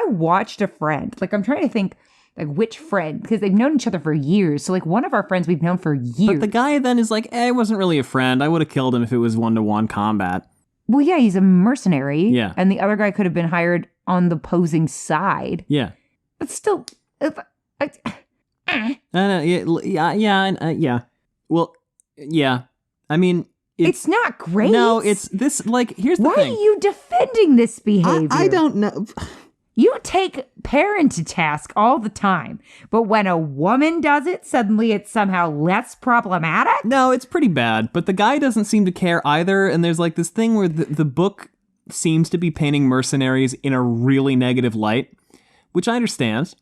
Speaker 2: watched a friend, like I'm trying to think, like which friend, because they've known each other for years. So like one of our friends we've known for years.
Speaker 1: But the guy then is like, I wasn't really a friend. I would have killed him if it was 1-to-1 combat.
Speaker 2: Well, yeah, he's a mercenary.
Speaker 1: Yeah.
Speaker 2: And the other guy could have been hired on the opposing side.
Speaker 1: Yeah.
Speaker 2: But still,
Speaker 1: Yeah. Well, yeah. I mean,
Speaker 2: it's not great.
Speaker 1: No, it's this, like, here's the thing.
Speaker 2: Why are you defending this behavior?
Speaker 1: I don't know.
Speaker 2: You take Perrin to task all the time, but when a woman does it, suddenly it's somehow less problematic?
Speaker 1: No, it's pretty bad, but the guy doesn't seem to care either, and there's like this thing where the book seems to be painting mercenaries in a really negative light, which I understand.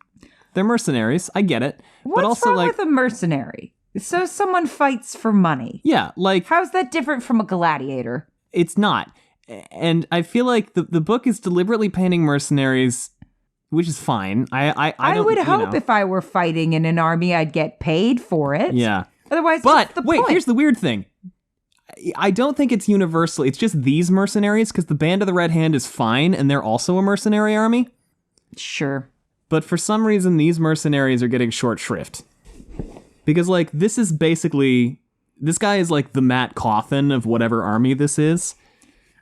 Speaker 1: They're mercenaries, I get it.
Speaker 2: What's
Speaker 1: but also,
Speaker 2: wrong
Speaker 1: like,
Speaker 2: with a mercenary? So someone fights for money.
Speaker 1: Yeah, like...
Speaker 2: How's that different from a gladiator?
Speaker 1: It's not. And I feel like the book is deliberately painting mercenaries, which is fine. I
Speaker 2: would hope if I were fighting in an army, I'd get paid for it.
Speaker 1: Yeah.
Speaker 2: Otherwise,
Speaker 1: but
Speaker 2: what's the
Speaker 1: wait,
Speaker 2: point?
Speaker 1: Here's the weird thing. I don't think it's universal. It's just these mercenaries, because the Band of the Red Hand is fine, and they're also a mercenary army.
Speaker 2: Sure.
Speaker 1: But for some reason, these mercenaries are getting short shrift. Because, like, this is basically... This guy is like the Matt Coffin of whatever army this is.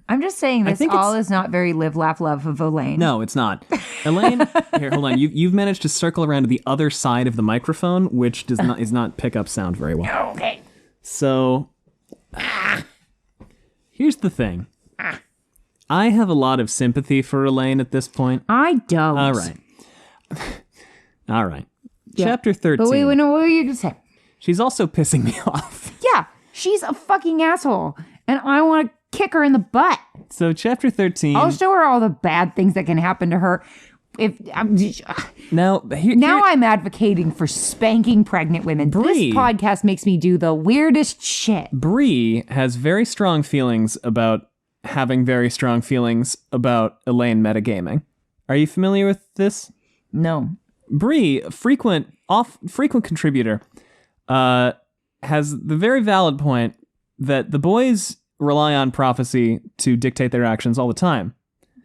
Speaker 2: I'm just saying this all is not very live, laugh, love of Elayne.
Speaker 1: No, it's not. Elayne, here, hold on. You've managed to circle around to the other side of the microphone, which is not pick up sound very well.
Speaker 2: Okay.
Speaker 1: So, here's the thing. I have a lot of sympathy for Elayne at this point.
Speaker 2: I don't.
Speaker 1: All right. All right.
Speaker 2: Yeah.
Speaker 1: Chapter 13.
Speaker 2: But wait, no, what were you going to say?
Speaker 1: She's also pissing me off.
Speaker 2: Yeah, she's a fucking asshole, and I want to kick her in the butt.
Speaker 1: So chapter 13.
Speaker 2: I'll show her all the bad things that can happen to her.
Speaker 1: Now
Speaker 2: I'm advocating for spanking pregnant women.
Speaker 1: Bree,
Speaker 2: this podcast makes me do the weirdest shit.
Speaker 1: Bree has very strong feelings about having very strong feelings about Elayne metagaming. Are you familiar with this?
Speaker 2: No.
Speaker 1: Bree, frequent contributor, has the very valid point that the boys rely on prophecy to dictate their actions all the time.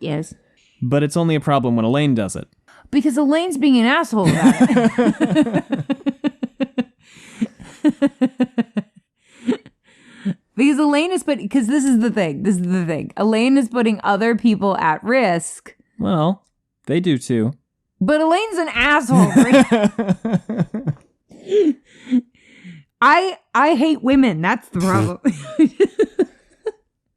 Speaker 2: Yes.
Speaker 1: But it's only a problem when Elayne does it.
Speaker 2: Because Elaine's being an asshole about it. Because Elayne is because this is the thing. Elayne is putting other people at risk.
Speaker 1: Well, they do too.
Speaker 2: But Elaine's an asshole. I hate women. That's the problem.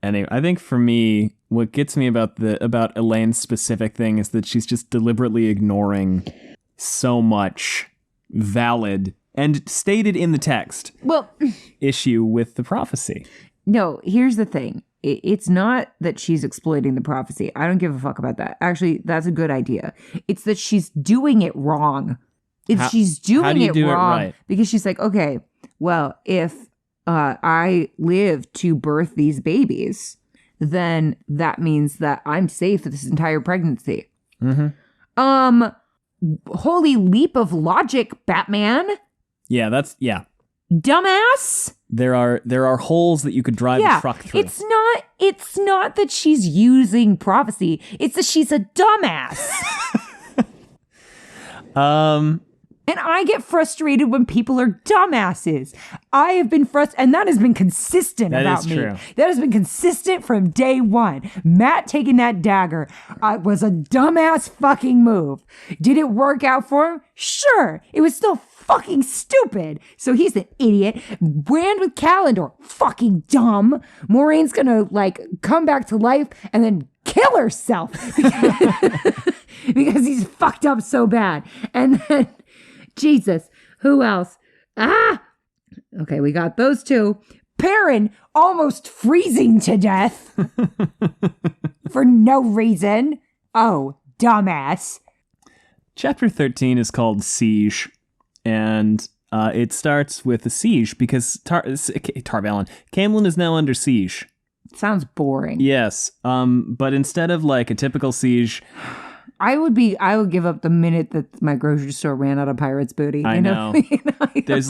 Speaker 1: Anyway, I think for me, what gets me about Elayne's specific thing is that she's just deliberately ignoring so much valid and stated in the text issue with the prophecy.
Speaker 2: No, here's the thing. It's not that she's exploiting the prophecy. I don't give a fuck about that. Actually, that's a good idea. It's that she's doing it wrong. She's doing it wrong right? Because she's like, okay, well, if I live to birth these babies, then that means that I'm safe for this entire pregnancy. Mm-hmm. Holy leap of logic, Batman.
Speaker 1: Yeah,
Speaker 2: Dumbass.
Speaker 1: There are holes that you could drive a truck through.
Speaker 2: It's not that she's using prophecy. It's that she's a dumbass. And I get frustrated when people are dumbasses. I have been frustrated, and that has been consistent about me. True. That has been consistent from day one. Matt taking that dagger was a dumbass fucking move. Did it work out for him? Sure. It was still fucking stupid. So he's an idiot. Ran with Calendar. Fucking dumb. Moiraine's gonna come back to life and then kill herself because he's fucked up so bad. And then Jesus, who else? Okay, we got those two. Perrin almost freezing to death for no reason. Oh, dumbass.
Speaker 1: Chapter 13 is called Siege, and it starts with a siege because Tar-Valon, Camelin is now under siege.
Speaker 2: Sounds boring.
Speaker 1: Yes, but instead of a typical siege,
Speaker 2: I would give up the minute that my grocery store ran out of pirates' booty.
Speaker 1: I know. There's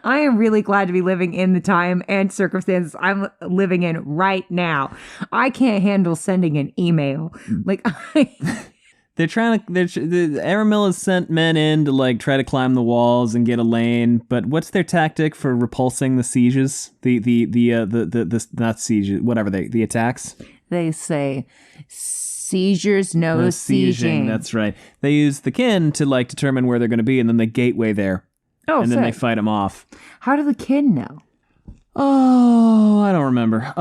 Speaker 2: I am really glad to be living in the time and circumstances I'm living in right now. I can't handle sending an email.
Speaker 1: They're trying to. Aramil has sent men in to try to climb the walls and get Elayne. But what's their tactic for repulsing the sieges? The not sieges, whatever the attacks.
Speaker 2: They say seizures, no sieging.
Speaker 1: That's right. They use the kin to determine where they're going to be, and then they gateway there.
Speaker 2: Oh,
Speaker 1: and then they fight them off.
Speaker 2: How do the kin know?
Speaker 1: Oh, I don't remember.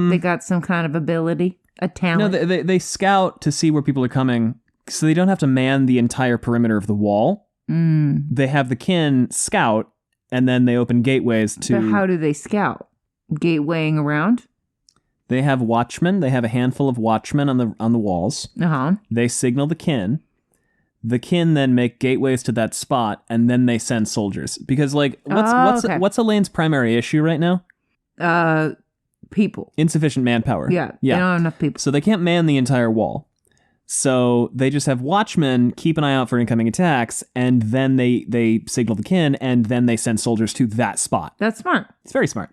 Speaker 2: They got some kind of ability, a talent.
Speaker 1: No, they scout to see where people are coming. So they don't have to man the entire perimeter of the wall. They have the kin scout, and then they open gateways to...
Speaker 2: But how do they scout? Gatewaying around?
Speaker 1: They have watchmen. They have a handful of watchmen on the walls.
Speaker 2: Uh-huh.
Speaker 1: They signal the kin. The kin then make gateways to that spot, and then they send soldiers. Because, what's Elayne's primary issue right now?
Speaker 2: People.
Speaker 1: Insufficient manpower.
Speaker 2: Yeah. They don't have enough people.
Speaker 1: So they can't man the entire wall. So they just have watchmen keep an eye out for incoming attacks, and then they signal the kin, and then they send soldiers to that spot.
Speaker 2: That's smart.
Speaker 1: It's very smart.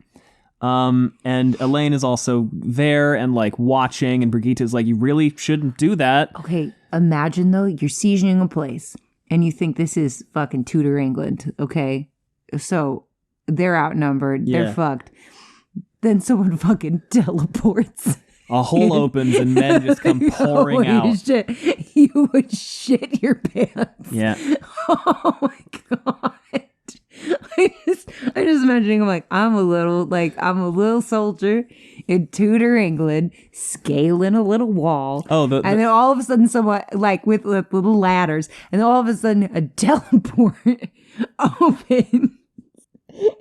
Speaker 1: And Elayne is also there and watching, and Birgitte is you really shouldn't do that.
Speaker 2: Okay, imagine though, you're sieging a place, and you think this is fucking Tudor England, okay? So they're outnumbered, they're fucked. Then someone fucking teleports.
Speaker 1: A hole opens and men just come pouring out.
Speaker 2: Shit. You would shit your pants.
Speaker 1: Yeah.
Speaker 2: Oh my God. I just imagining I'm a little soldier in Tudor England scaling a little wall.
Speaker 1: Oh,
Speaker 2: and then all of a sudden someone with little ladders, and then all of a sudden a teleport opens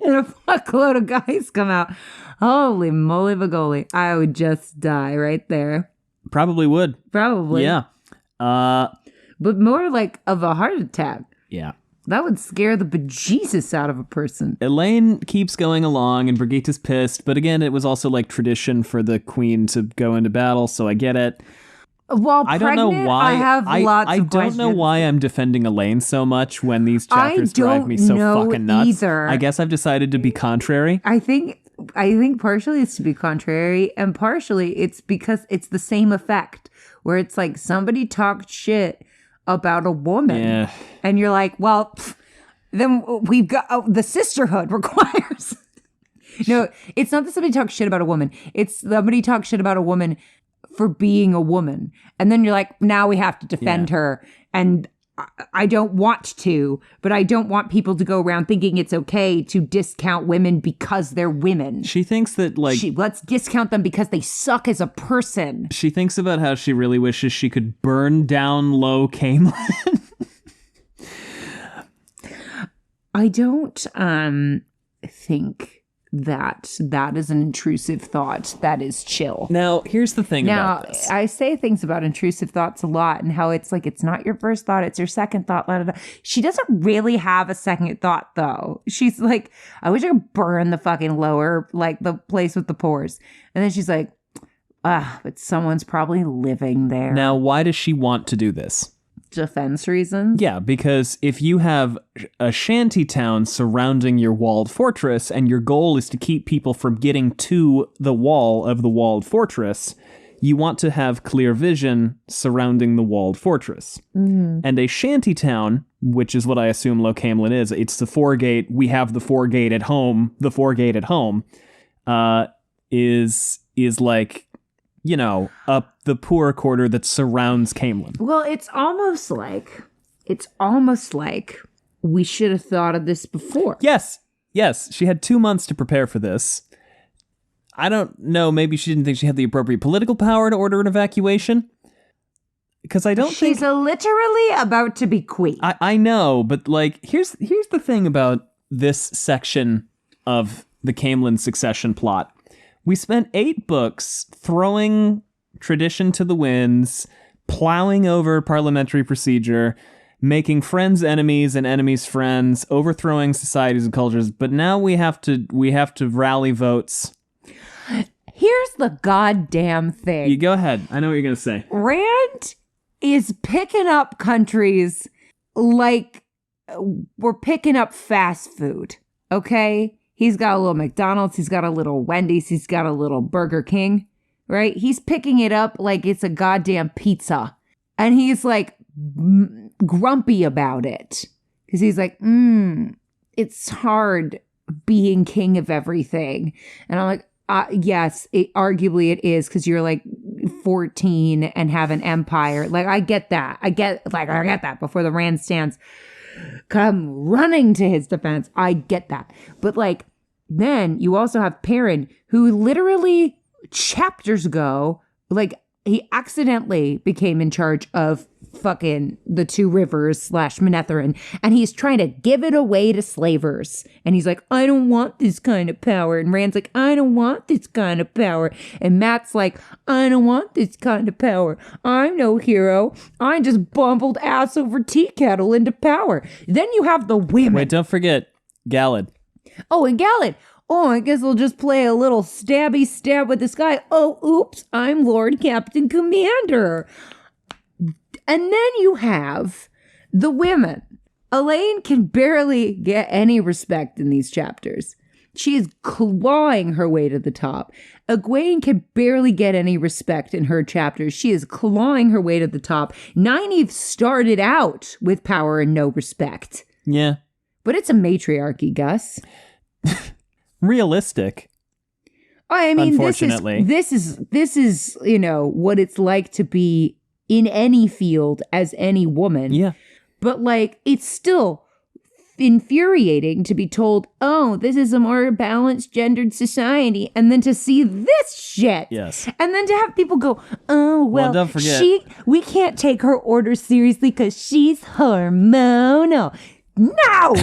Speaker 2: and a fuckload of guys come out. Holy moly bagoli. I would just die right there.
Speaker 1: Probably would.
Speaker 2: Probably.
Speaker 1: Yeah.
Speaker 2: But more of a heart attack.
Speaker 1: Yeah.
Speaker 2: That would scare the bejesus out of a person.
Speaker 1: Elayne keeps going along, and Birgitte is pissed. But again, it was also tradition for the queen to go into battle, so I get it.
Speaker 2: While
Speaker 1: I don't know why.
Speaker 2: I have lots of questions.
Speaker 1: I don't know why I'm defending Elayne so much when these chapters drive me so fucking nuts.
Speaker 2: Either.
Speaker 1: I guess I've decided to be contrary.
Speaker 2: I think partially it's to be contrary, and partially it's because it's the same effect, where it's somebody talked shit about a woman, and you're well, then we've got the sisterhood requires. No, it's not that somebody talks shit about a woman. It's somebody talks shit about a woman for being a woman, and then you're now we have to defend her, and I don't want to, but I don't want people to go around thinking it's okay to discount women because they're women.
Speaker 1: She thinks that
Speaker 2: let's discount them because they suck as a person.
Speaker 1: She thinks about how she really wishes she could burn down low Camelin.
Speaker 2: I don't think that is an intrusive thought. That is chill.
Speaker 1: Now, here's the thing about this.
Speaker 2: I say things about intrusive thoughts a lot and how it's like, it's not your first thought, it's your second thought. Blah, blah, blah. She doesn't really have a second thought, though. She's like, I wish I could burn the fucking lower, like the place with the pores. And then she's like, but someone's probably living there.
Speaker 1: Now, why does she want to do this?
Speaker 2: Defense reasons?
Speaker 1: Yeah, because if you have a shanty town surrounding your walled fortress and your goal is to keep people from getting to the wall of the walled fortress, you want to have clear vision surrounding the walled fortress. Mm-hmm. And a shanty town, which is what I assume Locamelin is, it's the foregate, we have the foregate at home, is like, you know, up the poor quarter that surrounds Camelin.
Speaker 2: Well, it's almost like we should have thought of this before.
Speaker 1: Yes. She had 2 months to prepare for this. I don't know. Maybe she didn't think she had the appropriate political power to order an evacuation. Because I don't think...
Speaker 2: She's literally about to be queen.
Speaker 1: I know, but like, here's the thing about this section of the Camelin succession plot. We spent 8 books throwing tradition to the winds, plowing over parliamentary procedure, making friends enemies and enemies friends, overthrowing societies and cultures. But now we have to rally votes.
Speaker 2: Here's the goddamn thing.
Speaker 1: You go ahead. I know what you're going to say.
Speaker 2: Rand is picking up countries like we're picking up fast food, okay? He's got a little McDonald's, he's got a little Wendy's, he's got a little Burger King, right? He's picking it up like it's a goddamn pizza. And he's like grumpy about it. Because he's like, it's hard being king of everything. And I'm like, yes, arguably it is, because you're like 14 and have an empire. Like, I get that. I get that before the Rand stands come running to his defense. I get that. But like, then you also have Perrin, who literally chapters ago, like, he accidentally became in charge of fucking the Two Rivers / Manetheren, and he's trying to give it away to slavers. And he's like, I don't want this kind of power. And Rand's like, I don't want this kind of power. And Matt's like, I don't want this kind of power. I'm no hero. I just bumbled ass over tea kettle into power. Then you have the women.
Speaker 1: Wait, don't forget Galad.
Speaker 2: Oh, and Galad. Oh, I guess we'll just play a little stabby stab with this guy. Oh, oops, I'm Lord Captain Commander. And then you have the women. Elayne can barely get any respect in these chapters. She is clawing her way to the top. Egwene can barely get any respect in her chapters. She is clawing her way to the top. Nynaeve started out with power and no respect.
Speaker 1: Yeah.
Speaker 2: But it's a matriarchy, Gus.
Speaker 1: Realistic.
Speaker 2: I mean,
Speaker 1: unfortunately.
Speaker 2: this is, you know, what it's like to be in any field as any woman.
Speaker 1: Yeah.
Speaker 2: But like, it's still infuriating to be told, oh, this is a more balanced gendered society. And then to see this shit.
Speaker 1: Yes.
Speaker 2: And then to have people go, oh, well,
Speaker 1: don't forget.
Speaker 2: we can't take her orders seriously because she's hormonal. No!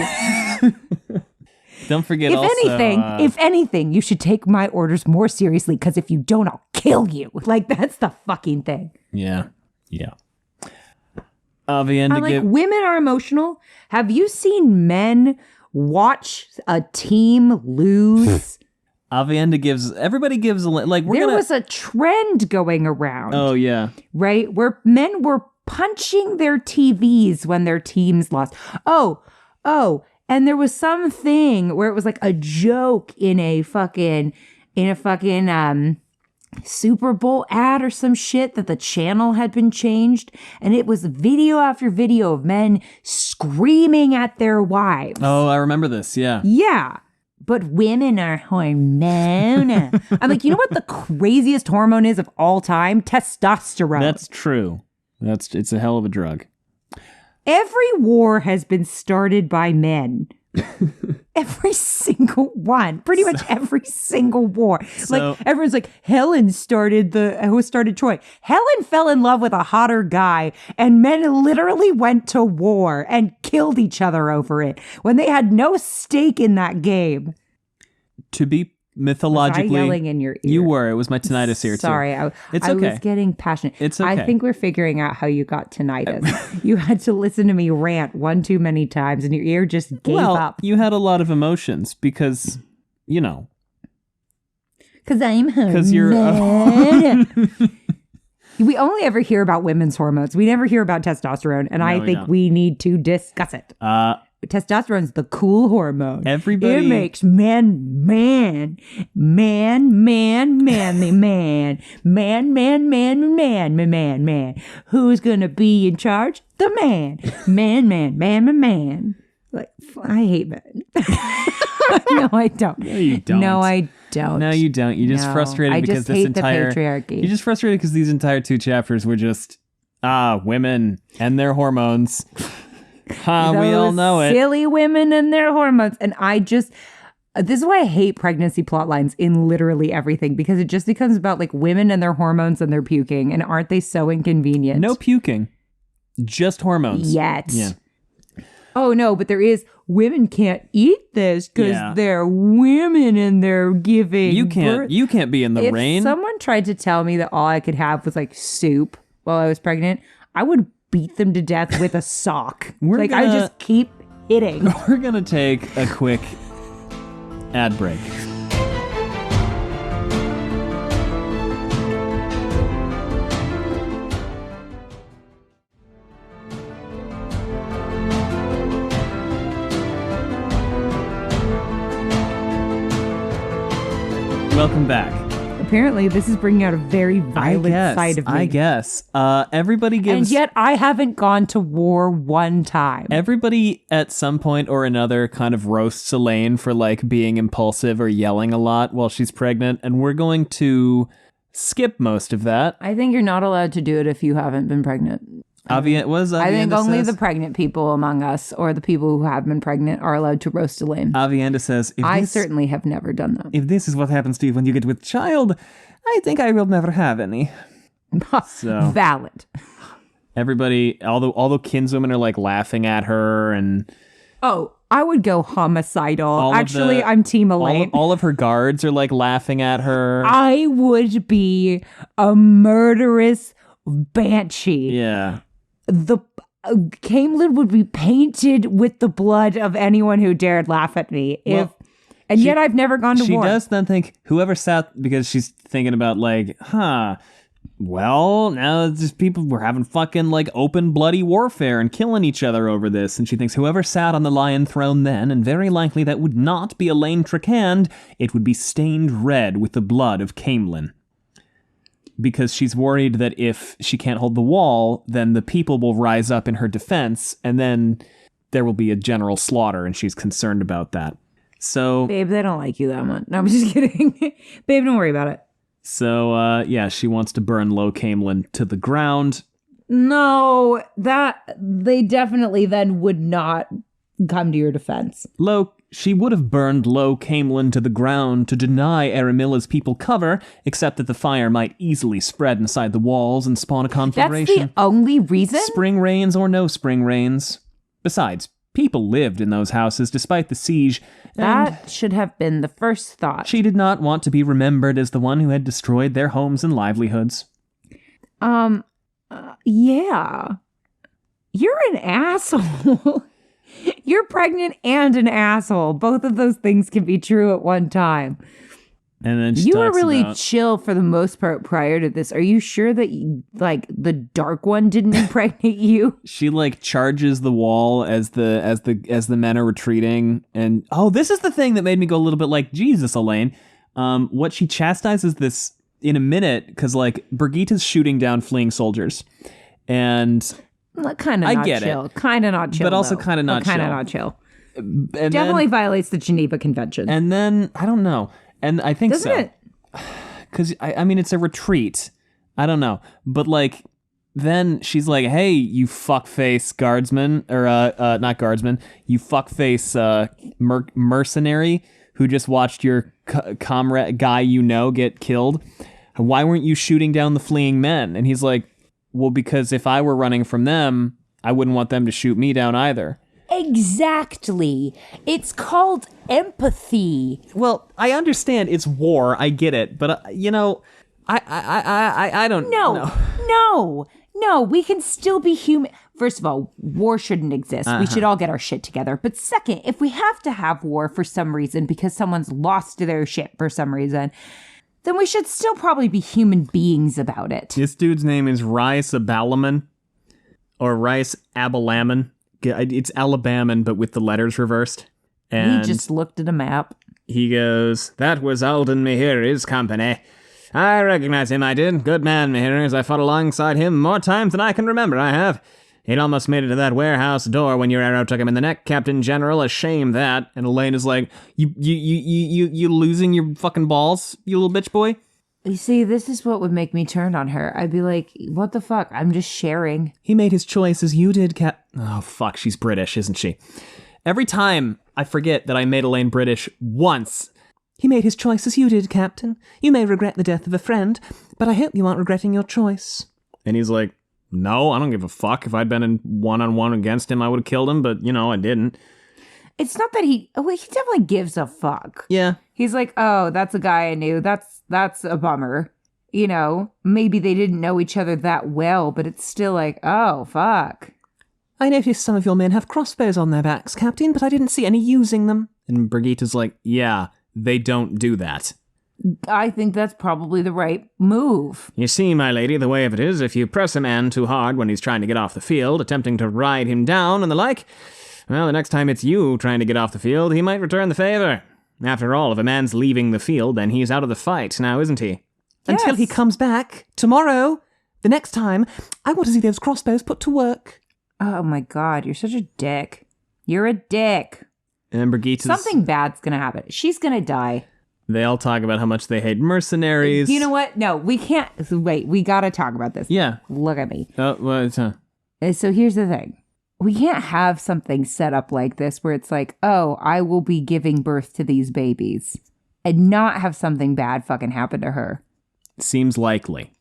Speaker 1: Don't forget
Speaker 2: if anything, you should take my orders more seriously, because if you don't, I'll kill you. Like, that's the fucking thing.
Speaker 1: Yeah.
Speaker 2: Women are emotional. Have you seen men watch a team lose?
Speaker 1: Everybody gives
Speaker 2: there was a trend going around.
Speaker 1: Oh, yeah.
Speaker 2: Right? Where men were punching their TVs when their teams lost. Oh. And there was something where it was like a joke in a fucking Super Bowl ad or some shit that the channel had been changed. And it was video after video of men screaming at their wives.
Speaker 1: Oh, I remember this. Yeah.
Speaker 2: Yeah. But women are hormonal. I'm like, you know what the craziest hormone is of all time? Testosterone.
Speaker 1: That's true. It's a hell of a drug.
Speaker 2: Every war has been started by men. Every single one. Pretty much every single war. Like, everyone's like, who started Troy? Helen fell in love with a hotter guy, and men literally went to war and killed each other over it when they had no stake in that game.
Speaker 1: To be mythologically,
Speaker 2: was I yelling in your ear?
Speaker 1: You were. It was my tinnitus ear too.
Speaker 2: Sorry, I was getting passionate.
Speaker 1: It's okay.
Speaker 2: I think we're figuring out how you got tinnitus. You had to listen to me rant one too many times, and your ear just gave up.
Speaker 1: You had a lot of emotions because, because
Speaker 2: I'm home. Because
Speaker 1: you're.
Speaker 2: We only ever hear about women's hormones. We never hear about testosterone, and I think we need to discuss it. Testosterone's the cool hormone.
Speaker 1: Everybody.
Speaker 2: It makes man. Who's gonna be in charge? The man. Man. Like, I hate men. No, I don't.
Speaker 1: No, you don't.
Speaker 2: No, I don't.
Speaker 1: No, you don't. You're just frustrated because
Speaker 2: the patriarchy.
Speaker 1: You're just frustrated because these entire 2 chapters were just women and their hormones. We all know it.
Speaker 2: Silly women and their hormones. And this is why I hate pregnancy plot lines in literally everything, because it just becomes about like women and their hormones and their puking. And aren't they so inconvenient?
Speaker 1: No puking. Just hormones.
Speaker 2: Yet.
Speaker 1: Yeah.
Speaker 2: Oh, no, but there is. Women can't eat this because they're women and they're giving birth.
Speaker 1: You can't be in the rain.
Speaker 2: If someone tried to tell me that all I could have was like soup while I was pregnant, I would beat them to death with a sock. I just keep hitting.
Speaker 1: We're going to take a quick ad break. Welcome back.
Speaker 2: Apparently, this is bringing out a very violent side of me.
Speaker 1: I guess. Everybody gives...
Speaker 2: And yet, I haven't gone to war one time.
Speaker 1: Everybody, at some point or another, kind of roasts Elayne for, like, being impulsive or yelling a lot while she's pregnant, and we're going to skip most of that.
Speaker 2: I think you're not allowed to do it if you haven't been pregnant.
Speaker 1: I think
Speaker 2: only the pregnant people among us, or the people who have been pregnant, are allowed to roast Elayne.
Speaker 1: Avienda says,
Speaker 2: I certainly have never done that.
Speaker 1: If this is what happens to you when you get with child, I think I will never have any. So
Speaker 2: valid.
Speaker 1: Everybody, all the kinswomen are like laughing at her, and
Speaker 2: I would go homicidal. Actually, I'm Team Elayne.
Speaker 1: All of her guards are like laughing at her.
Speaker 2: I would be a murderous banshee.
Speaker 1: Yeah.
Speaker 2: The Camelin would be painted with the blood of anyone who dared laugh at me. Yet I've never gone to war.
Speaker 1: She does then think whoever sat, because she's thinking about like, well, now it's just people were having fucking like open bloody warfare and killing each other over this. And she thinks whoever sat on the lion throne then, and very likely that would not be Elayne Trakand, it would be stained red with the blood of Camelin. Because she's worried that if she can't hold the wall, then the people will rise up in her defense, and then there will be a general slaughter, and she's concerned about that. So,
Speaker 2: babe, they don't like you that much. No, I'm just kidding. Babe, don't worry about it.
Speaker 1: So, she wants to burn Low Camelin to the ground.
Speaker 2: No, they definitely then would not come to your defense.
Speaker 1: She would have burned Low Camelin to the ground to deny Eremilla's people cover, except that the fire might easily spread inside the walls and spawn a conflagration.
Speaker 2: That's the only reason?
Speaker 1: Spring rains or no spring rains. Besides, people lived in those houses despite the siege.
Speaker 2: That should have been the first thought.
Speaker 1: She did not want to be remembered as the one who had destroyed their homes and livelihoods.
Speaker 2: Yeah. You're an asshole. You're pregnant and an asshole. Both of those things can be true at one time.
Speaker 1: And then
Speaker 2: you were really chill for the most part prior to this. Are you sure that the dark one didn't impregnate you?
Speaker 1: She like charges the wall as the men are retreating, and this is the thing that made me go a little bit like, Jesus, Elayne. What she chastises this in a minute, because like Birgitte is shooting down fleeing soldiers, and
Speaker 2: kind of not chill, kind of not chill,
Speaker 1: but also kind of not chill.
Speaker 2: Kind of not chill. Definitely violates the Geneva Convention.
Speaker 1: And then I don't know. And I think
Speaker 2: Doesn't
Speaker 1: so. Because, I mean, it's a retreat. I don't know. But, like, then she's like, hey, you fuckface guardsman, or not guardsman, you fuckface mercenary who just watched your comrade guy get killed. Why weren't you shooting down the fleeing men? And he's like, well, because if I were running from them, I wouldn't want them to shoot me down either.
Speaker 2: Exactly. It's called empathy.
Speaker 1: Well, I understand it's war. I get it. But, I don't know.
Speaker 2: No, we can still be human. First of all, war shouldn't exist. We should all get our shit together. But second, if we have to have war for some reason because someone's lost their shit for some reason, then we should still probably be human beings about it.
Speaker 1: This dude's name is Rice Abalaman, or Rice Abalaman. It's Alabaman, but with the letters reversed. And
Speaker 2: he just looked at a map.
Speaker 1: He goes, that was Alden Mihiri's company. I recognize him, I did. Good man, Mihiri, as I fought alongside him more times than I can remember, I have. He'd almost made it to that warehouse door when your arrow took him in the neck, Captain General. A shame that. And Elayne is like, you losing your fucking balls, you little bitch boy?
Speaker 2: You see, this is what would make me turn on her. I'd be like, what the fuck? I'm just sharing.
Speaker 1: He made his choice as you did, Oh, fuck, she's British, isn't she? Every time I forget that I made Elayne British once. He made his choice as you did, Captain. You may regret the death of a friend, but I hope you aren't regretting your choice. And he's like, no, I don't give a fuck. If I'd been in one-on-one against him, I would have killed him, but, I didn't.
Speaker 2: It's not that he definitely gives a fuck.
Speaker 1: Yeah.
Speaker 2: He's like, oh, that's a guy I knew. That's a bummer. Maybe they didn't know each other that well, but it's still like, oh, fuck.
Speaker 1: I noticed some of your men have crossbows on their backs, Captain, but I didn't see any using them. And Birgitte's like, yeah, they don't do that.
Speaker 2: I think that's probably the right move.
Speaker 1: You see, my lady, the way of it is, if you press a man too hard when he's trying to get off the field, attempting to ride him down and the like, well, the next time it's you trying to get off the field, he might return the favor. After all, if a man's leaving the field, then he's out of the fight now, isn't he?
Speaker 2: Yes.
Speaker 1: Until he comes back tomorrow. The next time, I want to see those crossbows put to work.
Speaker 2: Oh my God, you're such a dick. You're a dick.
Speaker 1: And Birgitte's...
Speaker 2: Something bad's gonna happen. She's gonna die.
Speaker 1: They all talk about how much they hate mercenaries.
Speaker 2: You know what? No, we can't. Wait, we gotta talk about this.
Speaker 1: Yeah.
Speaker 2: Look at me.
Speaker 1: Oh, what?
Speaker 2: So here's the thing. We can't have something set up like this where it's like, oh, I will be giving birth to these babies and not have something bad fucking happen to her.
Speaker 1: Seems likely.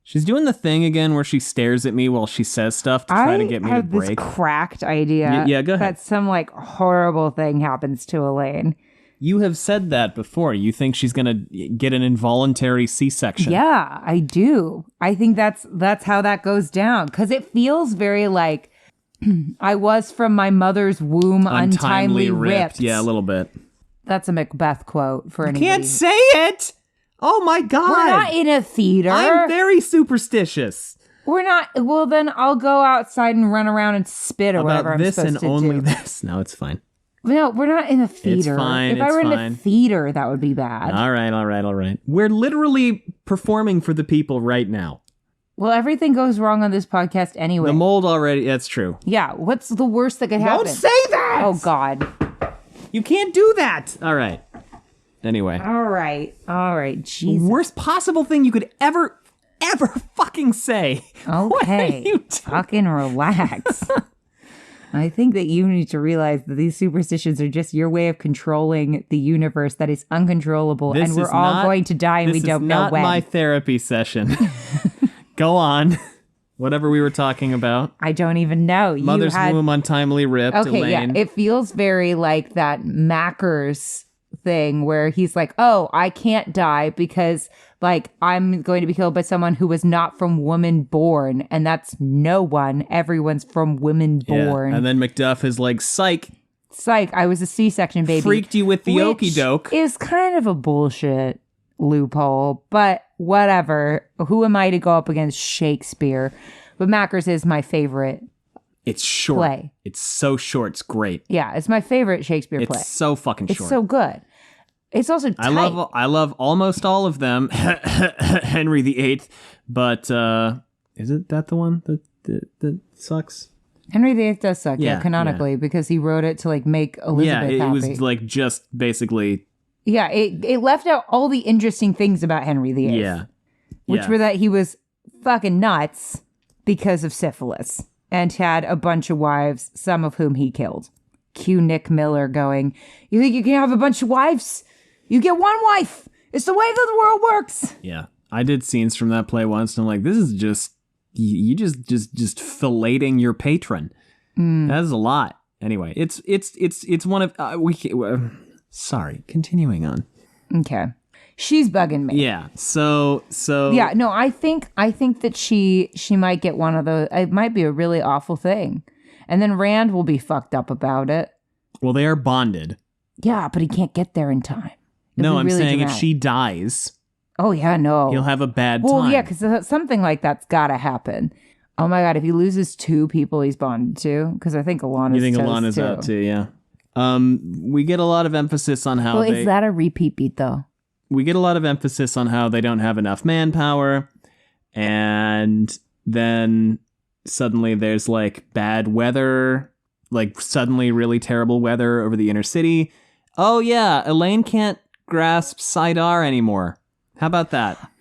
Speaker 1: She's doing the thing again where she stares at me while she says stuff to try to get me to break.
Speaker 2: I have this cracked idea.
Speaker 1: Yeah, go ahead.
Speaker 2: That some horrible thing happens to Elayne.
Speaker 1: You have said that before. You think she's going to get an involuntary C-section.
Speaker 2: Yeah, I do. I think that's how that goes down. Because it feels very like I was from my mother's womb untimely ripped.
Speaker 1: Yeah, a little bit.
Speaker 2: That's a Macbeth quote for anybody.
Speaker 1: Can't say it! Oh my God!
Speaker 2: We're not in a theater.
Speaker 1: I'm very superstitious.
Speaker 2: We're not. Well, then I'll go outside and run around and spit or whatever I'm supposed to do.
Speaker 1: This and only this. No, it's fine.
Speaker 2: No, we're not in a theater.
Speaker 1: It's fine.
Speaker 2: If I were in a theater, that would be bad.
Speaker 1: All right. We're literally performing for the people right now.
Speaker 2: Well, everything goes wrong on this podcast anyway.
Speaker 1: The mold already, that's true.
Speaker 2: Yeah, what's the worst that could happen?
Speaker 1: Don't say that!
Speaker 2: Oh, God.
Speaker 1: You can't do that! All right. Anyway.
Speaker 2: All right. Jesus.
Speaker 1: Worst possible thing you could ever fucking say.
Speaker 2: Okay. Fucking relax. I think that you need to realize that these superstitions are just your way of controlling the universe that is uncontrollable, and we're all going to die and we don't know when.
Speaker 1: This is not my therapy session. Go on. Whatever we were talking about.
Speaker 2: I don't even know.
Speaker 1: Mother's womb untimely ripped.
Speaker 2: Okay,
Speaker 1: Elayne.
Speaker 2: yeah. It feels very like that Mackers thing where he's like, oh, I can't die because I'm going to be killed by someone who was not from woman born, and that's no one. Everyone's from women born.
Speaker 1: Yeah. And then Macduff is like, psych,
Speaker 2: I was a C-section baby.
Speaker 1: Freaked you with the okie doke.
Speaker 2: Is kind of a bullshit loophole, but whatever. Who am I to go up against Shakespeare? But Mackers is my favorite.
Speaker 1: It's short.
Speaker 2: Play.
Speaker 1: It's so short. It's great.
Speaker 2: Yeah, it's my favorit Shakespeare play.
Speaker 1: It's so fucking short.
Speaker 2: It's so good. It's also tight.
Speaker 1: I love almost all of them. Henry VIII, but is it that the one that sucks?
Speaker 2: Henry VIII does suck, canonically, because he wrote it to make Elizabeth happy.
Speaker 1: It was just basically.
Speaker 2: Yeah, it left out all the interesting things about Henry VIII.
Speaker 1: Yeah.
Speaker 2: Which were that he was fucking nuts. because of syphilis and had a bunch of wives, some of whom he killed. Cue Nick Miller going, you think you can have a bunch of wives? You get one wife. It's the way that the world works.
Speaker 1: Yeah. I did scenes from that play once, and I'm like, this is just, you just filleting your patron. That is a lot. Anyway, it's one of, sorry, continuing on.
Speaker 2: Okay. She's bugging me.
Speaker 1: Yeah. So.
Speaker 2: Yeah, no, I think that she might get one of those. It might be a really awful thing. And then Rand will be fucked up about it.
Speaker 1: Well, they are bonded.
Speaker 2: Yeah, but he can't get there in time.
Speaker 1: No, I'm saying dramatic. If she dies.
Speaker 2: Oh, yeah, no.
Speaker 1: He'll have a bad time.
Speaker 2: Well, yeah, because something like that's got to happen. Oh, my God, if he loses 2 people he's bonded to, because I think Alana's
Speaker 1: You think Alana's out too, yeah. We get a lot of emphasis on how
Speaker 2: is that a repeat beat, though?
Speaker 1: We get a lot of emphasis on how they don't have enough manpower, and then suddenly there's like bad weather, like suddenly really terrible weather over the inner city. Oh yeah, Elayne can't grasp Saidar anymore. How about that?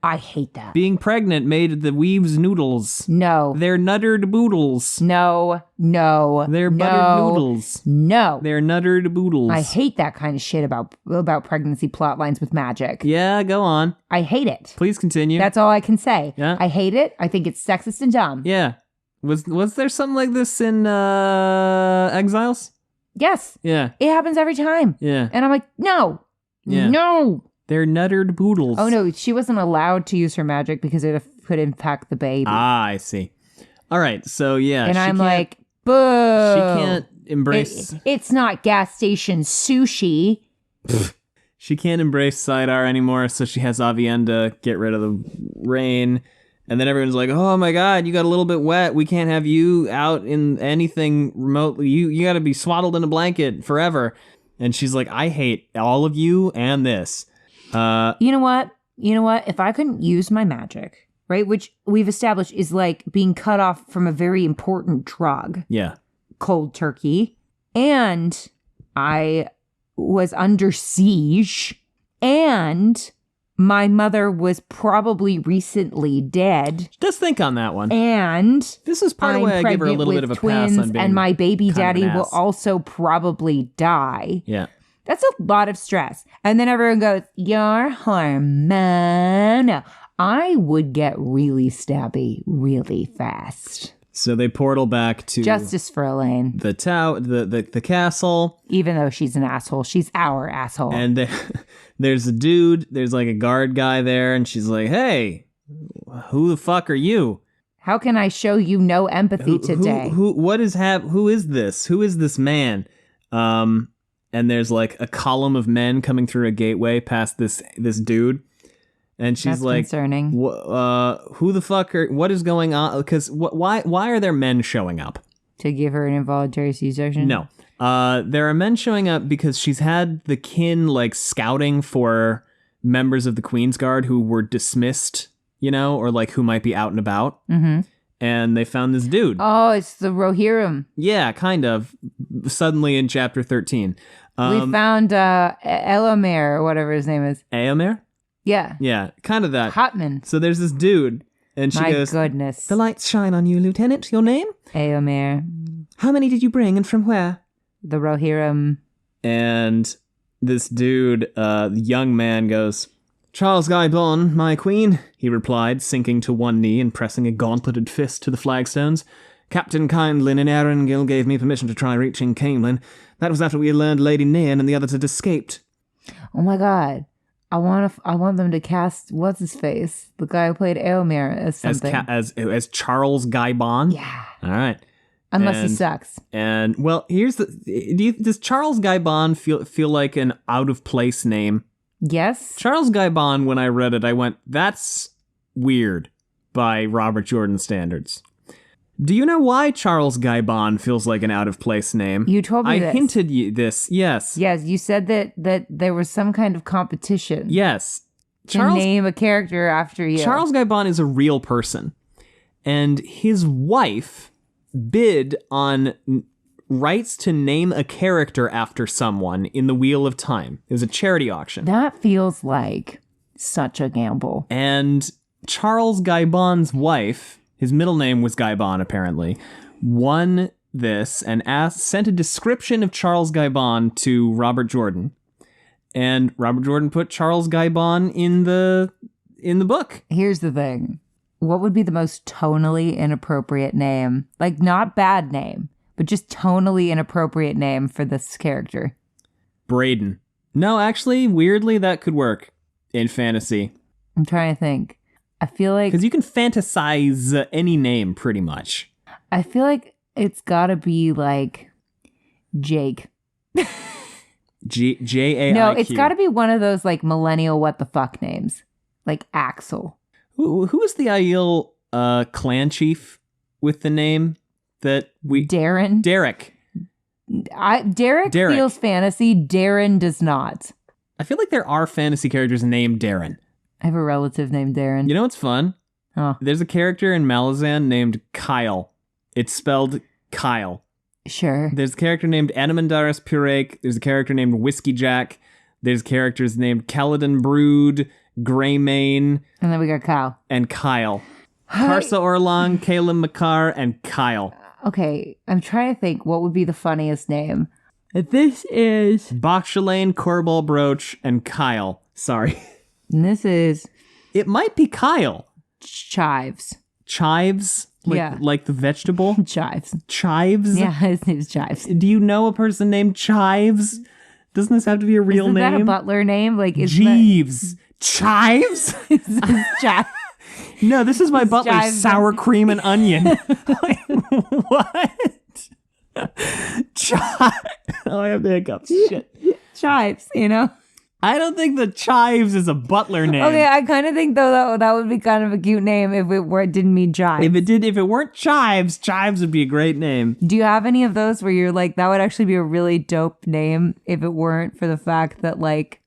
Speaker 2: I hate that.
Speaker 1: Being pregnant made the weaves noodles.
Speaker 2: No.
Speaker 1: They're nuttered boodles.
Speaker 2: No.
Speaker 1: They're buttered noodles.
Speaker 2: No.
Speaker 1: They're nuttered boodles.
Speaker 2: I hate that kind of shit about pregnancy plot lines with magic.
Speaker 1: Yeah, go on.
Speaker 2: I hate it.
Speaker 1: Please continue.
Speaker 2: That's all I can say.
Speaker 1: Yeah.
Speaker 2: I hate it. I think it's sexist and dumb.
Speaker 1: Yeah. Was there something like this in Exiles?
Speaker 2: Yes.
Speaker 1: Yeah.
Speaker 2: It happens every time.
Speaker 1: Yeah.
Speaker 2: And I'm like, no.
Speaker 1: Yeah.
Speaker 2: No.
Speaker 1: They're nuttered boodles.
Speaker 2: Oh, no. She wasn't allowed to use her magic because it could impact the baby.
Speaker 1: Ah, I see. All right. So, yeah.
Speaker 2: And I'm like, boo.
Speaker 1: She can't embrace...
Speaker 2: It's not gas station sushi.
Speaker 1: She can't embrace Saidar anymore, so she has Avienda get rid of the rain. And then everyone's like, oh my God, you got a little bit wet. We can't have you out in anything remotely. You got to be swaddled in a blanket forever. And she's like, I hate all of you and this.
Speaker 2: You know what? If I couldn't use my magic, right, which we've established is like being cut off from a very important drug.
Speaker 1: Yeah.
Speaker 2: Cold turkey. And I was under siege. And my mother was probably recently dead.
Speaker 1: Just think on that one.
Speaker 2: And
Speaker 1: this is part of why I give her a little bit of a pass on being
Speaker 2: and my baby daddy
Speaker 1: an
Speaker 2: will
Speaker 1: ass.
Speaker 2: also probably die.
Speaker 1: Yeah.
Speaker 2: That's a lot of stress. And then everyone goes, you're hormonal. I would get really stabby really fast.
Speaker 1: So they portal back to
Speaker 2: Justice for Elayne.
Speaker 1: The castle.
Speaker 2: Even though she's an asshole. She's our asshole.
Speaker 1: And there's a dude, there's like a guard guy there, and she's like, hey, who the fuck are you?
Speaker 2: How can I show you no empathy today?
Speaker 1: Who is this? Who is this man? And there's like a column of men coming through a gateway past this dude. And she's
Speaker 2: That's
Speaker 1: like,
Speaker 2: concerning.
Speaker 1: who the fuck what is going on? Because why are there men showing up?
Speaker 2: To give her an involuntary C-section?
Speaker 1: No. There are men showing up because she's had the kin like scouting for members of the Queen's Guard who were dismissed, or like who might be out and about.
Speaker 2: Mm-hmm.
Speaker 1: And they found this dude.
Speaker 2: Oh, it's the Rohirrim.
Speaker 1: Yeah, kind of. Suddenly in chapter 13.
Speaker 2: We found Elayne or whatever his name is.
Speaker 1: Eomer?
Speaker 2: Yeah.
Speaker 1: Yeah, kind of that.
Speaker 2: Hotman.
Speaker 1: So there's this dude, and she goes,
Speaker 2: My goodness.
Speaker 1: The lights shine on you, Lieutenant. Your name?
Speaker 2: Eomer.
Speaker 1: How many did you bring and from where?
Speaker 2: The Rohirrim.
Speaker 1: And this dude, the young man, goes, Charlz Guybon, my queen, he replied, sinking to one knee and pressing a gauntleted fist to the flagstones. Captain Kindlin and Erangil gave me permission to try reaching Camelin. That was after we had learned Lady Nairn and the others had escaped.
Speaker 2: Oh my God. I want them to cast, what's his face? The guy who played Eomer as something.
Speaker 1: As Charlz Guybon?
Speaker 2: Yeah.
Speaker 1: All right.
Speaker 2: Unless he sucks.
Speaker 1: And, well, here's does Charlz Guybon feel like an out-of-place name?
Speaker 2: Yes.
Speaker 1: Charlz Guybon, when I read it, I went, that's weird by Robert Jordan standards. Do you know why Charlz Guybon feels like an out-of-place name?
Speaker 2: You told me this.
Speaker 1: I hinted you this, yes.
Speaker 2: Yes, you said that there was some kind of competition.
Speaker 1: Yes.
Speaker 2: To name a character after you.
Speaker 1: Charlz Guybon is a real person. And his wife bid on rights to name a character after someone in the Wheel of Time. It was a charity auction.
Speaker 2: That feels like such a gamble.
Speaker 1: And Charlz Guybon's wife his middle name was Guybon, apparently, won this and sent a description of Charlz Guybon to Robert Jordan. And Robert Jordan put Charlz Guybon in the book.
Speaker 2: Here's the thing. What would be the most tonally inappropriate name? Like, not bad name, but just tonally inappropriate name for this character.
Speaker 1: Braden. No, actually, weirdly, that could work in fantasy.
Speaker 2: I'm trying to think. I feel like...
Speaker 1: Because you can fantasize any name, pretty much.
Speaker 2: I feel like it's gotta be, like, Jake.
Speaker 1: J-A-I-Q.
Speaker 2: No, it's gotta be one of those, like, millennial what the fuck names. Like Axel.
Speaker 1: Who was the Aiel clan chief with the name that we...
Speaker 2: Darren?
Speaker 1: Derek.
Speaker 2: Derek feels fantasy. Darren does not.
Speaker 1: I feel like there are fantasy characters named Darren.
Speaker 2: I have a relative named Darren.
Speaker 1: You know what's fun?
Speaker 2: Oh.
Speaker 1: There's a character in Malazan named Kyle. It's spelled Kyle.
Speaker 2: Sure.
Speaker 1: There's a character named Anamandaris Purake. There's a character named Whiskey Jack. There's characters named Kaladin Brood, Greymane.
Speaker 2: And then we got Kyle.
Speaker 1: And Kyle. Karsa Orlong, Kalim Makar, and Kyle.
Speaker 2: Okay, I'm trying to think what would be the funniest name. This is...
Speaker 1: Elayne, Corball Brooch, and Kyle. Sorry.
Speaker 2: And this is...
Speaker 1: It might be Kyle.
Speaker 2: Chives.
Speaker 1: Chives? Like the vegetable?
Speaker 2: Chives.
Speaker 1: Chives?
Speaker 2: Yeah, his name's Chives.
Speaker 1: Do you know a person named Chives? Doesn't this have to be a real name?
Speaker 2: Isn't that a butler name? Like,
Speaker 1: Jeeves. Chives?
Speaker 2: Chives.
Speaker 1: No, this is my butler's
Speaker 2: Chives.
Speaker 1: sour cream and onion. Like, what? Oh, I have the hiccups. Shit.
Speaker 2: Chives, you know?
Speaker 1: I don't think the Chives is a butler name.
Speaker 2: Okay, I kind of think though that would be kind of a cute name if it didn't mean Chives.
Speaker 1: If it weren't Chives, Chives would be a great name.
Speaker 2: Do you have any of those where you're like, that would actually be a really dope name if it weren't for the fact that like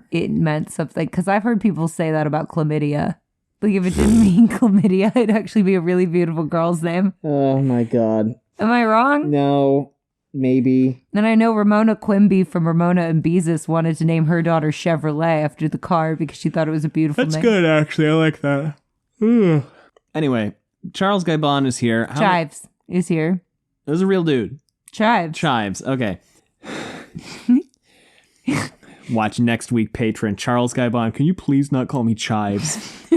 Speaker 2: it meant something? Because I've heard people say that about chlamydia. Like if it didn't mean chlamydia, it'd actually be a really beautiful girl's name.
Speaker 1: Oh my god.
Speaker 2: Am I wrong?
Speaker 1: No, maybe.
Speaker 2: And I know Ramona Quimby from Ramona and Beezus wanted to name her daughter Chevrolet after the car because she thought it was a beautiful name.
Speaker 1: That's good, actually. I like that. Ugh. Anyway, Charlz Guybon is here.
Speaker 2: Chives is here.
Speaker 1: It was a real dude.
Speaker 2: Chives.
Speaker 1: Okay. Watch next week, patron. Charlz Guybon, can you please not call me Chives?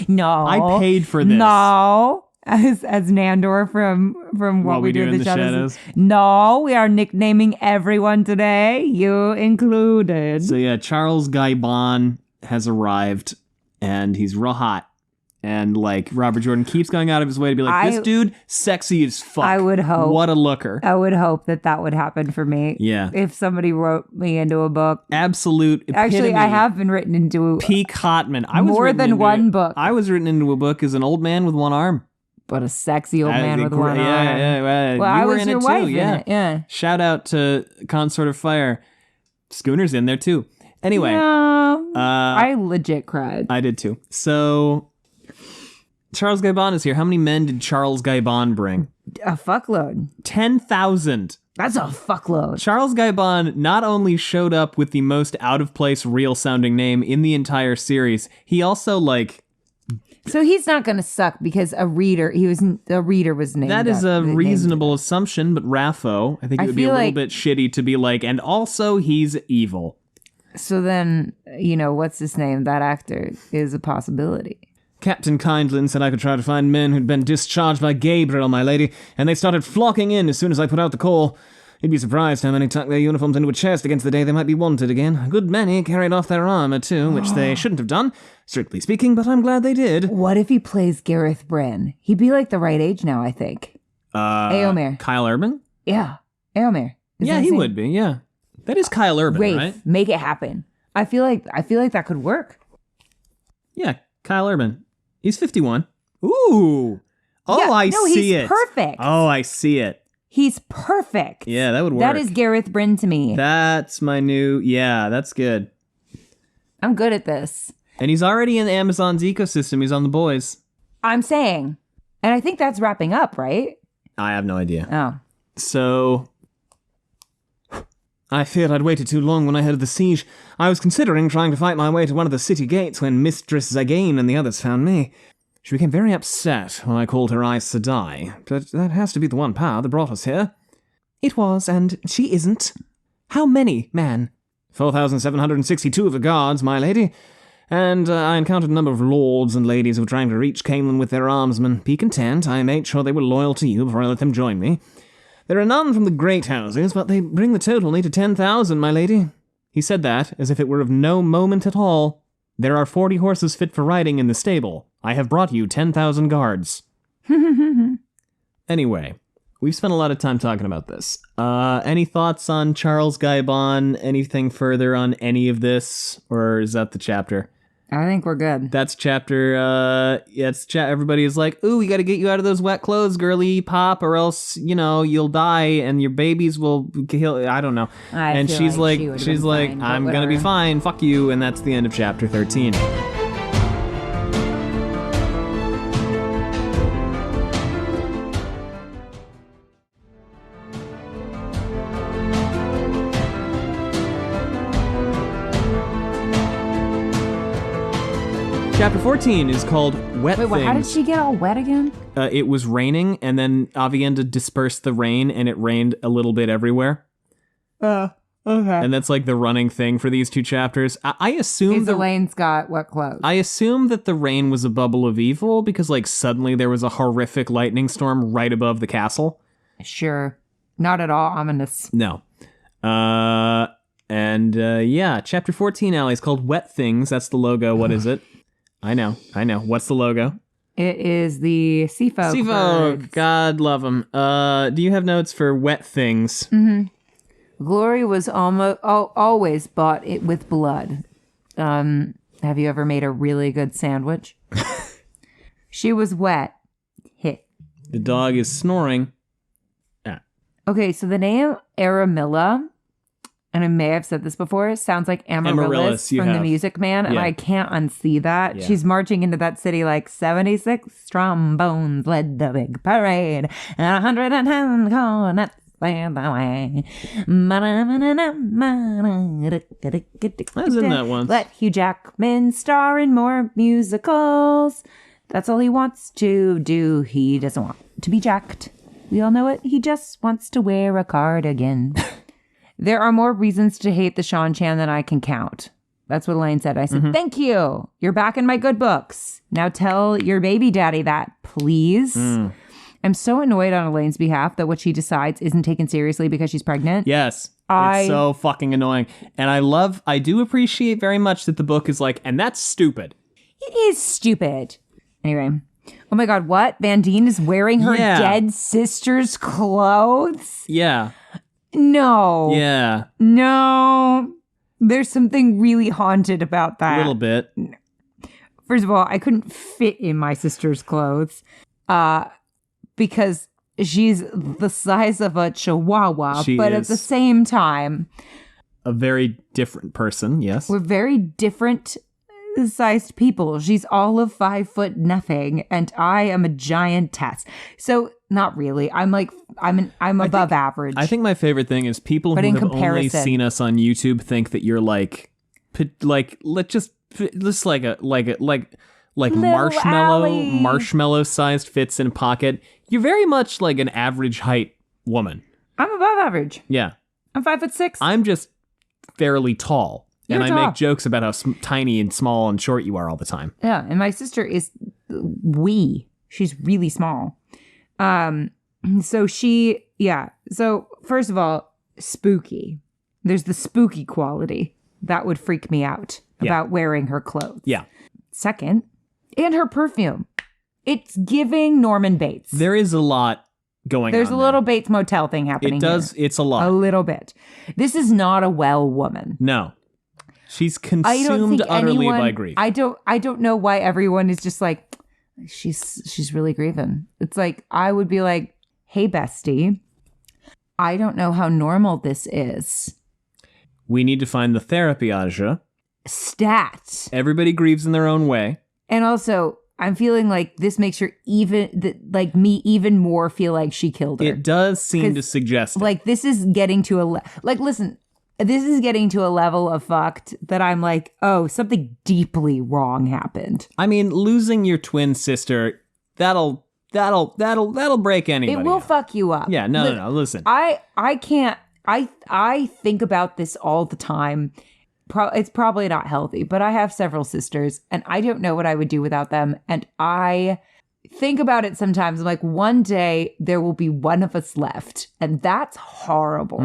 Speaker 2: No.
Speaker 1: I paid for this.
Speaker 2: No. As Nandor from What We Do in the Shadows. No, we are nicknaming everyone today, you included.
Speaker 1: So yeah, Charlz Guybon has arrived, and he's real hot. And like Robert Jordan keeps going out of his way to be like, this dude, sexy as fuck.
Speaker 2: I would hope.
Speaker 1: What a looker.
Speaker 2: I would hope that would happen for me.
Speaker 1: Yeah.
Speaker 2: If somebody wrote me into a book.
Speaker 1: Absolute epitome.
Speaker 2: Actually, I have been written into
Speaker 1: peak Hotman.
Speaker 2: more than one book.
Speaker 1: I was written into a book as an old man with one arm.
Speaker 2: But a sexy old man with one arm.
Speaker 1: Yeah.
Speaker 2: Well, I was your wife in it. Yeah.
Speaker 1: Shout out to Consort of Fire. Schooner's in there too. Anyway.
Speaker 2: I legit cried.
Speaker 1: I did too. So Charlz Guybon is here. How many men did Charlz Guybon bring?
Speaker 2: A fuckload.
Speaker 1: 10,000.
Speaker 2: That's a fuckload.
Speaker 1: Charlz Guybon not only showed up with the most out-of-place, real-sounding name in the entire series, he also, like...
Speaker 2: So he's not going to suck because a reader was named.
Speaker 1: That is a reasonable assumption, but Raffo, I think it would be a little bit shitty to be like, and also he's evil.
Speaker 2: So then, what's his name? That actor is a possibility.
Speaker 1: Captain Kindlin said I could try to find men who'd been discharged by Gabriel, my lady, and they started flocking in as soon as I put out the call. You'd be surprised how many tuck their uniforms into a chest against the day they might be wanted again. A good many carried off their armor, too, which they shouldn't have done, strictly speaking, but I'm glad they did.
Speaker 2: What if he plays Gareth Bryn? He'd be like the right age now, I think. Éomer.
Speaker 1: Kyle Urban?
Speaker 2: Yeah. Éomer.
Speaker 1: Yeah, he would be, yeah. That is Kyle Urban,
Speaker 2: Rafe,
Speaker 1: right?
Speaker 2: Make it happen. I feel like that could work.
Speaker 1: Yeah, Kyle Urban. He's 51. Ooh. Oh,
Speaker 2: yeah,
Speaker 1: I see it.
Speaker 2: He's perfect.
Speaker 1: Oh, I see it.
Speaker 2: He's perfect.
Speaker 1: Yeah, that would work.
Speaker 2: That is Gareth Bryn to me.
Speaker 1: That's my new... Yeah, that's good.
Speaker 2: I'm good at this.
Speaker 1: And he's already in Amazon's ecosystem. He's on The Boys.
Speaker 2: I'm saying. And I think that's wrapping up, right?
Speaker 1: I have no idea.
Speaker 2: Oh.
Speaker 1: So... I feared I'd waited too long when I heard of the siege. I was considering trying to fight my way to one of the city gates when Mistress Zagain and the others found me.
Speaker 3: She became very upset when I called her Aes Sedai, but that has to be the one power that brought us here. It was, and she isn't. How many, man? 4,762 of the guards, my lady. And I encountered a number of lords and ladies who were trying to reach Camelin with their armsmen. Be content, I made sure they were loyal to you before I let them join me. There are none from the great houses, but they bring the total only to 10,000, my lady. He said that as if it were of no moment at all. There are 40 horses fit for riding in the stable. I have brought you 10,000 guards. Anyway, we've spent a lot of time talking about this. Any thoughts on Charlz Guybon? Anything further on any of this? Or is that the chapter?
Speaker 2: I think we're good.
Speaker 1: That's chapter, everybody is like, ooh, we gotta get you out of those wet clothes, girly pop, or else, you'll die and your babies will kill, I don't know. And she's like, I'm gonna be fine, fuck you, and that's the end of chapter 13. Chapter 14 is called Wet Things.
Speaker 2: Wait, how did she get all wet again?
Speaker 1: It was raining, and then Aviendha dispersed the rain, and it rained a little bit everywhere.
Speaker 2: Okay.
Speaker 1: And that's like the running thing for these two chapters. I assume
Speaker 2: Elayne's got wet clothes.
Speaker 1: I assume that the rain was a bubble of evil, because suddenly there was a horrific lightning storm right above the castle.
Speaker 2: Sure. Not at all ominous.
Speaker 1: No. Chapter 14, Allie, is called Wet Things. That's the logo. What is it? I know. What's the logo?
Speaker 2: It is the Seafolk.
Speaker 1: Seafolk. God love them. Do you have notes for Wet Things?
Speaker 2: Mm-hmm. Glory was always bought it with blood. Have you ever made a really good sandwich? She was wet. Hit.
Speaker 1: The dog is snoring.
Speaker 2: Okay, so the name Aramilla, and I may have said this before, sounds like Amaryllis from The Music Man, and I can't unsee that. Yeah. She's marching into that city like 76 trombones led the big parade, and 110 cornets led the way.
Speaker 1: I was in that once.
Speaker 2: Let Hugh Jackman star in more musicals. That's all he wants to do. He doesn't want to be jacked. We all know it. He just wants to wear a cardigan. There are more reasons to hate the Sean Chan than I can count. That's what Elayne said. I said, Thank you. You're back in my good books. Now tell your baby daddy that, please. I'm so annoyed on Elaine's behalf that what she decides isn't taken seriously because she's pregnant.
Speaker 1: Yes. It's so fucking annoying. And I do appreciate very much that the book is like, and that's stupid.
Speaker 2: It is stupid. Anyway. Oh my God, what? Vandene is wearing her dead sister's clothes?
Speaker 1: Yeah.
Speaker 2: No.
Speaker 1: Yeah.
Speaker 2: No. There's something really haunted about that.
Speaker 1: A little bit.
Speaker 2: First of all, I couldn't fit in my sister's clothes because she's the size of a chihuahua. But at the same time,
Speaker 1: a very different person, yes.
Speaker 2: We're very different sized people. She's all of 5 foot nothing, and I am a giantess. So not really. I'm above average.
Speaker 1: I think my favorite thing is people who have only seen us on YouTube think that you're like marshmallow sized fits in a pocket. You're very much like an average height woman.
Speaker 2: I'm above average.
Speaker 1: Yeah.
Speaker 2: I'm 5'6".
Speaker 1: I'm just fairly tall.
Speaker 2: You're
Speaker 1: and
Speaker 2: tall.
Speaker 1: I make jokes about how tiny and small and short you are all the time.
Speaker 2: Yeah, and my sister is wee. She's really small. So first of all, spooky. There's the spooky quality. That would freak me out about wearing her clothes.
Speaker 1: Yeah.
Speaker 2: Second, and her perfume. It's giving Norman Bates.
Speaker 1: There is a lot going on.
Speaker 2: There's a little Bates Motel thing happening here.
Speaker 1: It's a lot.
Speaker 2: A little bit. This is not a well woman.
Speaker 1: No. She's consumed utterly by grief.
Speaker 2: I don't know why everyone is just like, she's really grieving. It's like, I would be like, hey, bestie, I don't know how normal this is.
Speaker 1: We need to find the therapy, Aja.
Speaker 2: Stat.
Speaker 1: Everybody grieves in their own way.
Speaker 2: And also, I'm feeling like this makes her even more feel like she killed her.
Speaker 1: It does seem to suggest it.
Speaker 2: Like, this is getting to listen, this is getting to a level of fucked that I'm like, oh, something deeply wrong happened.
Speaker 1: I mean, losing your twin sister, that'll break anybody.
Speaker 2: It will
Speaker 1: up.
Speaker 2: fuck you up.
Speaker 1: Yeah, no, listen.
Speaker 2: I can't. I think about this all the time. It's probably not healthy, but I have several sisters, and I don't know what I would do without them. And I think about it sometimes. I'm like, one day there will be one of us left, and that's horrible.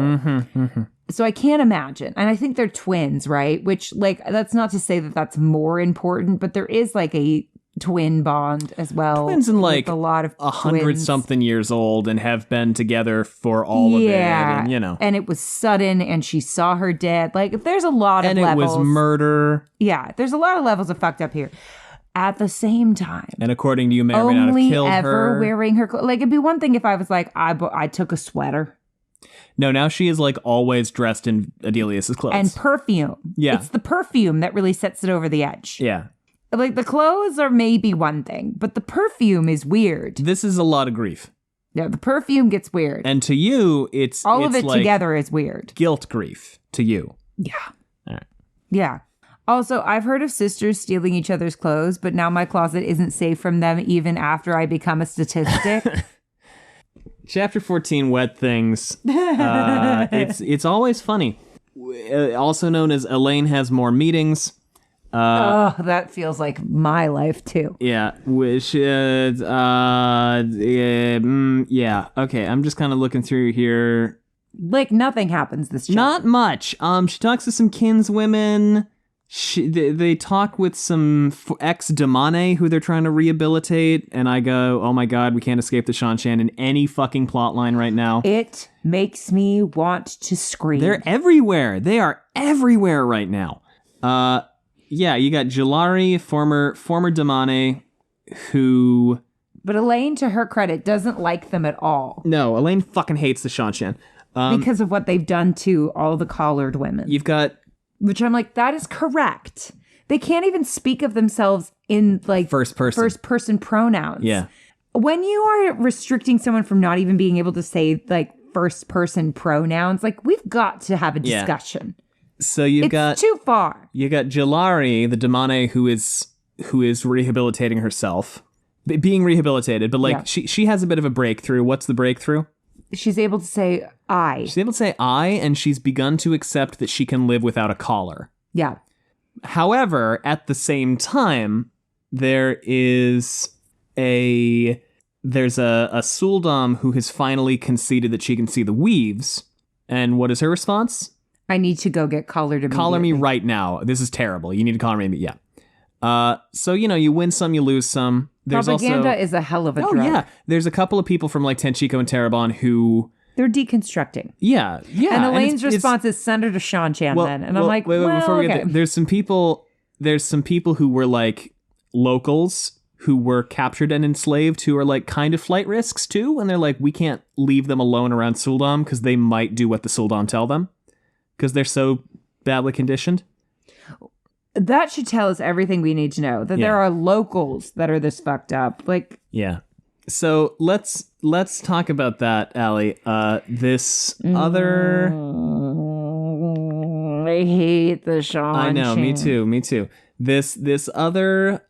Speaker 2: So I can't imagine. And I think they're twins, right? Which, like, that's not to say that that's more important, but there is like a twin bond as well.
Speaker 1: Twins and like
Speaker 2: a lot of
Speaker 1: 100-something years old and have been together for all of it. And, you know.
Speaker 2: And it was sudden and she saw her dead. Like, there's a lot of levels.
Speaker 1: And it was murder.
Speaker 2: Yeah, there's a lot of levels of fucked up here. At the same time.
Speaker 1: And according to you, may or may not have killed her.
Speaker 2: Only ever wearing her clothes. Like, it'd be one thing if I was like, I took a sweater.
Speaker 1: No, now she is like always dressed in Adelius's clothes.
Speaker 2: And perfume.
Speaker 1: Yeah.
Speaker 2: It's the perfume that really sets it over the edge.
Speaker 1: Yeah.
Speaker 2: Like, the clothes are maybe one thing, but the perfume is weird.
Speaker 1: This is a lot of grief.
Speaker 2: Yeah, the perfume gets weird.
Speaker 1: And to you, it's
Speaker 2: all of it
Speaker 1: like
Speaker 2: together is weird.
Speaker 1: Guilt grief to you.
Speaker 2: Yeah.
Speaker 1: All right.
Speaker 2: Yeah. Also, I've heard of sisters stealing each other's clothes, but now my closet isn't safe from them even after I become a statistic.
Speaker 1: Chapter 14, Wet Things. It's always funny. Also known as Elayne has more meetings.
Speaker 2: That feels like my life too.
Speaker 1: Yeah, which yeah. Okay, I'm just kind of looking through here.
Speaker 2: Like, nothing happens this chapter.
Speaker 1: Not much. She talks to some kinswomen. They talk with some ex-demane who they're trying to rehabilitate, and I go, oh my god, we can't escape the Shanshan in any fucking plot line right now.
Speaker 2: It makes me want to scream.
Speaker 1: They're everywhere. They are everywhere right now. Yeah, you got Jalari, former demane, who...
Speaker 2: But Elayne, to her credit, doesn't like them at all.
Speaker 1: No, Elayne fucking hates the Shanshan.
Speaker 2: Because of what they've done to all the collared women.
Speaker 1: You've got...
Speaker 2: Which I'm like, that is correct. They can't even speak of themselves in, like...
Speaker 1: First person
Speaker 2: pronouns.
Speaker 1: Yeah.
Speaker 2: When you are restricting someone from not even being able to say, like, first person pronouns, like, we've got to have a discussion.
Speaker 1: Yeah. So it's
Speaker 2: too far.
Speaker 1: You got Jalari, the demane who is rehabilitating herself. Being rehabilitated, but, like, she has a bit of a breakthrough. What's the breakthrough?
Speaker 2: She's able to say I.
Speaker 1: She's able to say I, and she's begun to accept that she can live without a collar.
Speaker 2: Yeah.
Speaker 1: However, at the same time, there's a Suldam who has finally conceded that she can see the weaves. And what is her response?
Speaker 2: I need to go get collared immediately.
Speaker 1: Collar me right now. This is terrible. You need to collar me. Yeah. So, you know, you win some, you lose some. There's
Speaker 2: Propaganda is a hell of a drug.
Speaker 1: Oh, yeah. There's a couple of people from, like, Tenchiko and Terabon who...
Speaker 2: They're deconstructing.
Speaker 1: Yeah.
Speaker 2: And Elayne's response is send her to Shanshan then. And I'm like,
Speaker 1: wait, before we get there, there's some people who were, like, locals who were captured and enslaved who are, like, kind of flight risks, too. And they're like, we can't leave them alone around Suldam because they might do what the Suldam tell them because they're so badly conditioned.
Speaker 2: That should tell us everything we need to know. That there are locals that are this fucked up. Like,
Speaker 1: yeah. So let's talk about that, Allie. This other...
Speaker 2: I hate the Shanshan.
Speaker 1: I know, me too. This other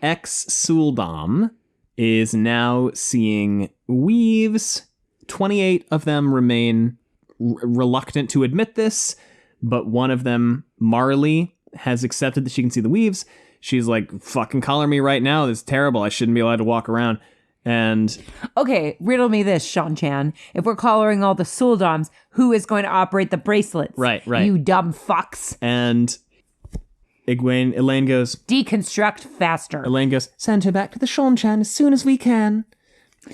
Speaker 1: ex-Suldam is now seeing weaves. 28 of them remain reluctant to admit this, but one of them, Marley, has accepted that she can see the weaves. She's like, fucking collar me right now. This is terrible. I shouldn't be allowed to walk around. And... Okay,
Speaker 2: riddle me this, Shanshan. If we're collaring all the Suldams, who is going to operate the bracelets?
Speaker 1: Right.
Speaker 2: You dumb fucks.
Speaker 1: And Elayne goes...
Speaker 2: Deconstruct faster.
Speaker 1: Elayne goes, send her back to the Shanshan as soon as we can.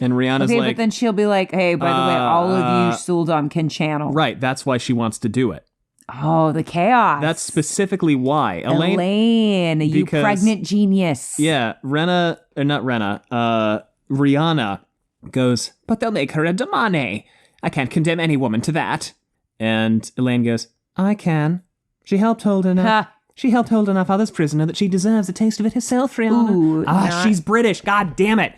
Speaker 1: And Rihanna's like...
Speaker 2: Okay, but then she'll be like, hey, by the way, all of you Suldam can channel.
Speaker 1: Right, that's why she wants to do it.
Speaker 2: Oh, the chaos.
Speaker 1: That's specifically why.
Speaker 2: Elayne, you pregnant genius.
Speaker 1: Yeah, Rihanna goes, but they'll make her a demane. I can't condemn any woman to that. And Elayne goes, I can. She helped hold enough. She helped hold enough others prisoner that she deserves a taste of it herself, Rihanna.
Speaker 2: Ooh,
Speaker 1: she's British. God damn it.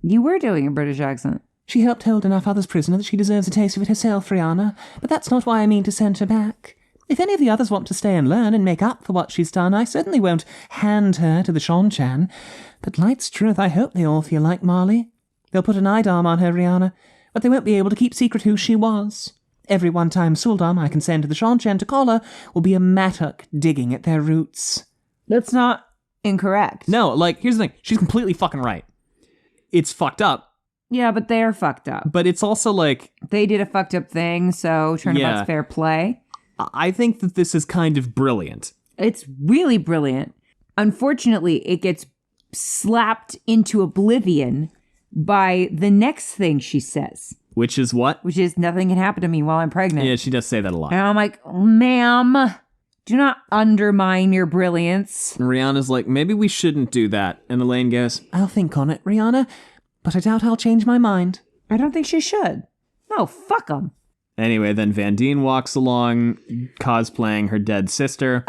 Speaker 2: You were doing a British accent.
Speaker 3: She helped hold enough others prisoner that she deserves a taste of it herself, Rihanna. But that's not why I mean to send her back. If any of the others want to stay and learn and make up for what she's done, I certainly won't hand her to the Seanchan. But light's truth, I hope they all feel like Marley. They'll put an eidam on her, Rihanna, but they won't be able to keep secret who she was. Every one-time Suldam I can send to the Seanchan to call her will be a mattock digging at their roots.
Speaker 2: That's not incorrect.
Speaker 1: No, like, here's the thing. She's completely fucking right. It's fucked up.
Speaker 2: Yeah, but they're fucked up.
Speaker 1: But it's also like...
Speaker 2: They did a fucked up thing, so turnabout's fair play.
Speaker 1: I think that this is kind of brilliant.
Speaker 2: It's really brilliant. Unfortunately, it gets slapped into oblivion by the next thing she says.
Speaker 1: Which is what?
Speaker 2: Which is, nothing can happen to me while I'm pregnant.
Speaker 1: Yeah, she does say that a lot.
Speaker 2: And I'm like, ma'am, do not undermine your brilliance.
Speaker 1: And Rihanna's like, maybe we shouldn't do that. And Elayne goes,
Speaker 3: I'll think on it, Rihanna, but I doubt I'll change my mind.
Speaker 2: I don't think she should. No, fuck them.
Speaker 1: Anyway, then Vandene walks along, cosplaying her dead sister.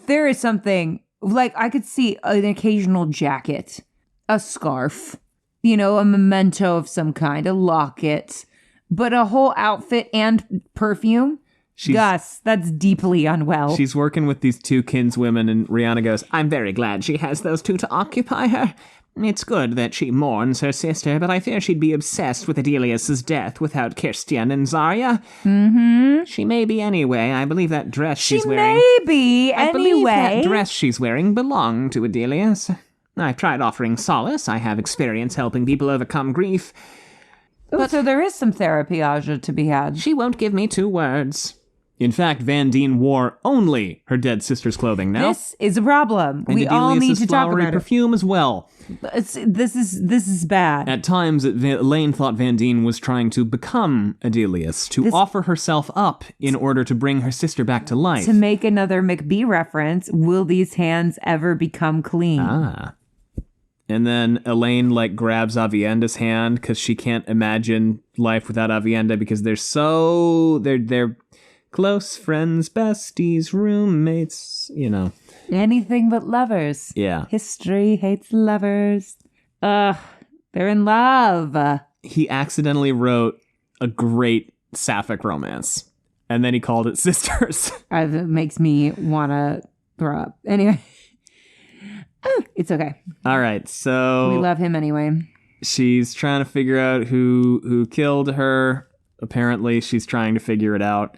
Speaker 2: There is something, like, I could see an occasional jacket, a scarf, you know, a memento of some kind, a locket, but a whole outfit and perfume? Gus, that's deeply unwell.
Speaker 1: She's working with these two kinswomen, and Rihanna goes, I'm very glad she has those two to occupy her. It's good that she mourns her sister, but I fear she'd be obsessed with Adelius's death without Kirstian and Zarya.
Speaker 2: Mm-hmm.
Speaker 1: She may be anyway. I believe that dress she's
Speaker 2: She
Speaker 1: wearing...
Speaker 2: may be
Speaker 1: I believe that
Speaker 2: anyway.
Speaker 1: dress she's wearing belonged to Adelius. I've tried offering solace. I have experience helping people overcome grief.
Speaker 2: But so there is some therapy, Aja, to be had.
Speaker 1: She won't give me 2 words. In fact, Vandene wore only her dead sister's clothing now.
Speaker 2: This is a problem.
Speaker 1: And
Speaker 2: We all need to talk
Speaker 1: flowery
Speaker 2: about it.
Speaker 1: perfume as well.
Speaker 2: This is bad.
Speaker 1: At times, Elayne thought Vandene was trying to become Adelius, to offer herself up in order to bring her sister back to life.
Speaker 2: To make another McBee reference, will these hands ever become clean?
Speaker 1: Ah. And then Elayne, like, grabs Avienda's hand because she can't imagine life without Avienda because they're close friends, besties, roommates, you know.
Speaker 2: Anything but lovers.
Speaker 1: Yeah.
Speaker 2: History hates lovers. Ugh, they're in love.
Speaker 1: He accidentally wrote a great sapphic romance, and then he called it Sisters.
Speaker 2: It makes me want to throw up. Anyway. It's okay.
Speaker 1: All right, so...
Speaker 2: We love him anyway.
Speaker 1: She's trying to figure out who killed her. Apparently, she's trying to figure it out.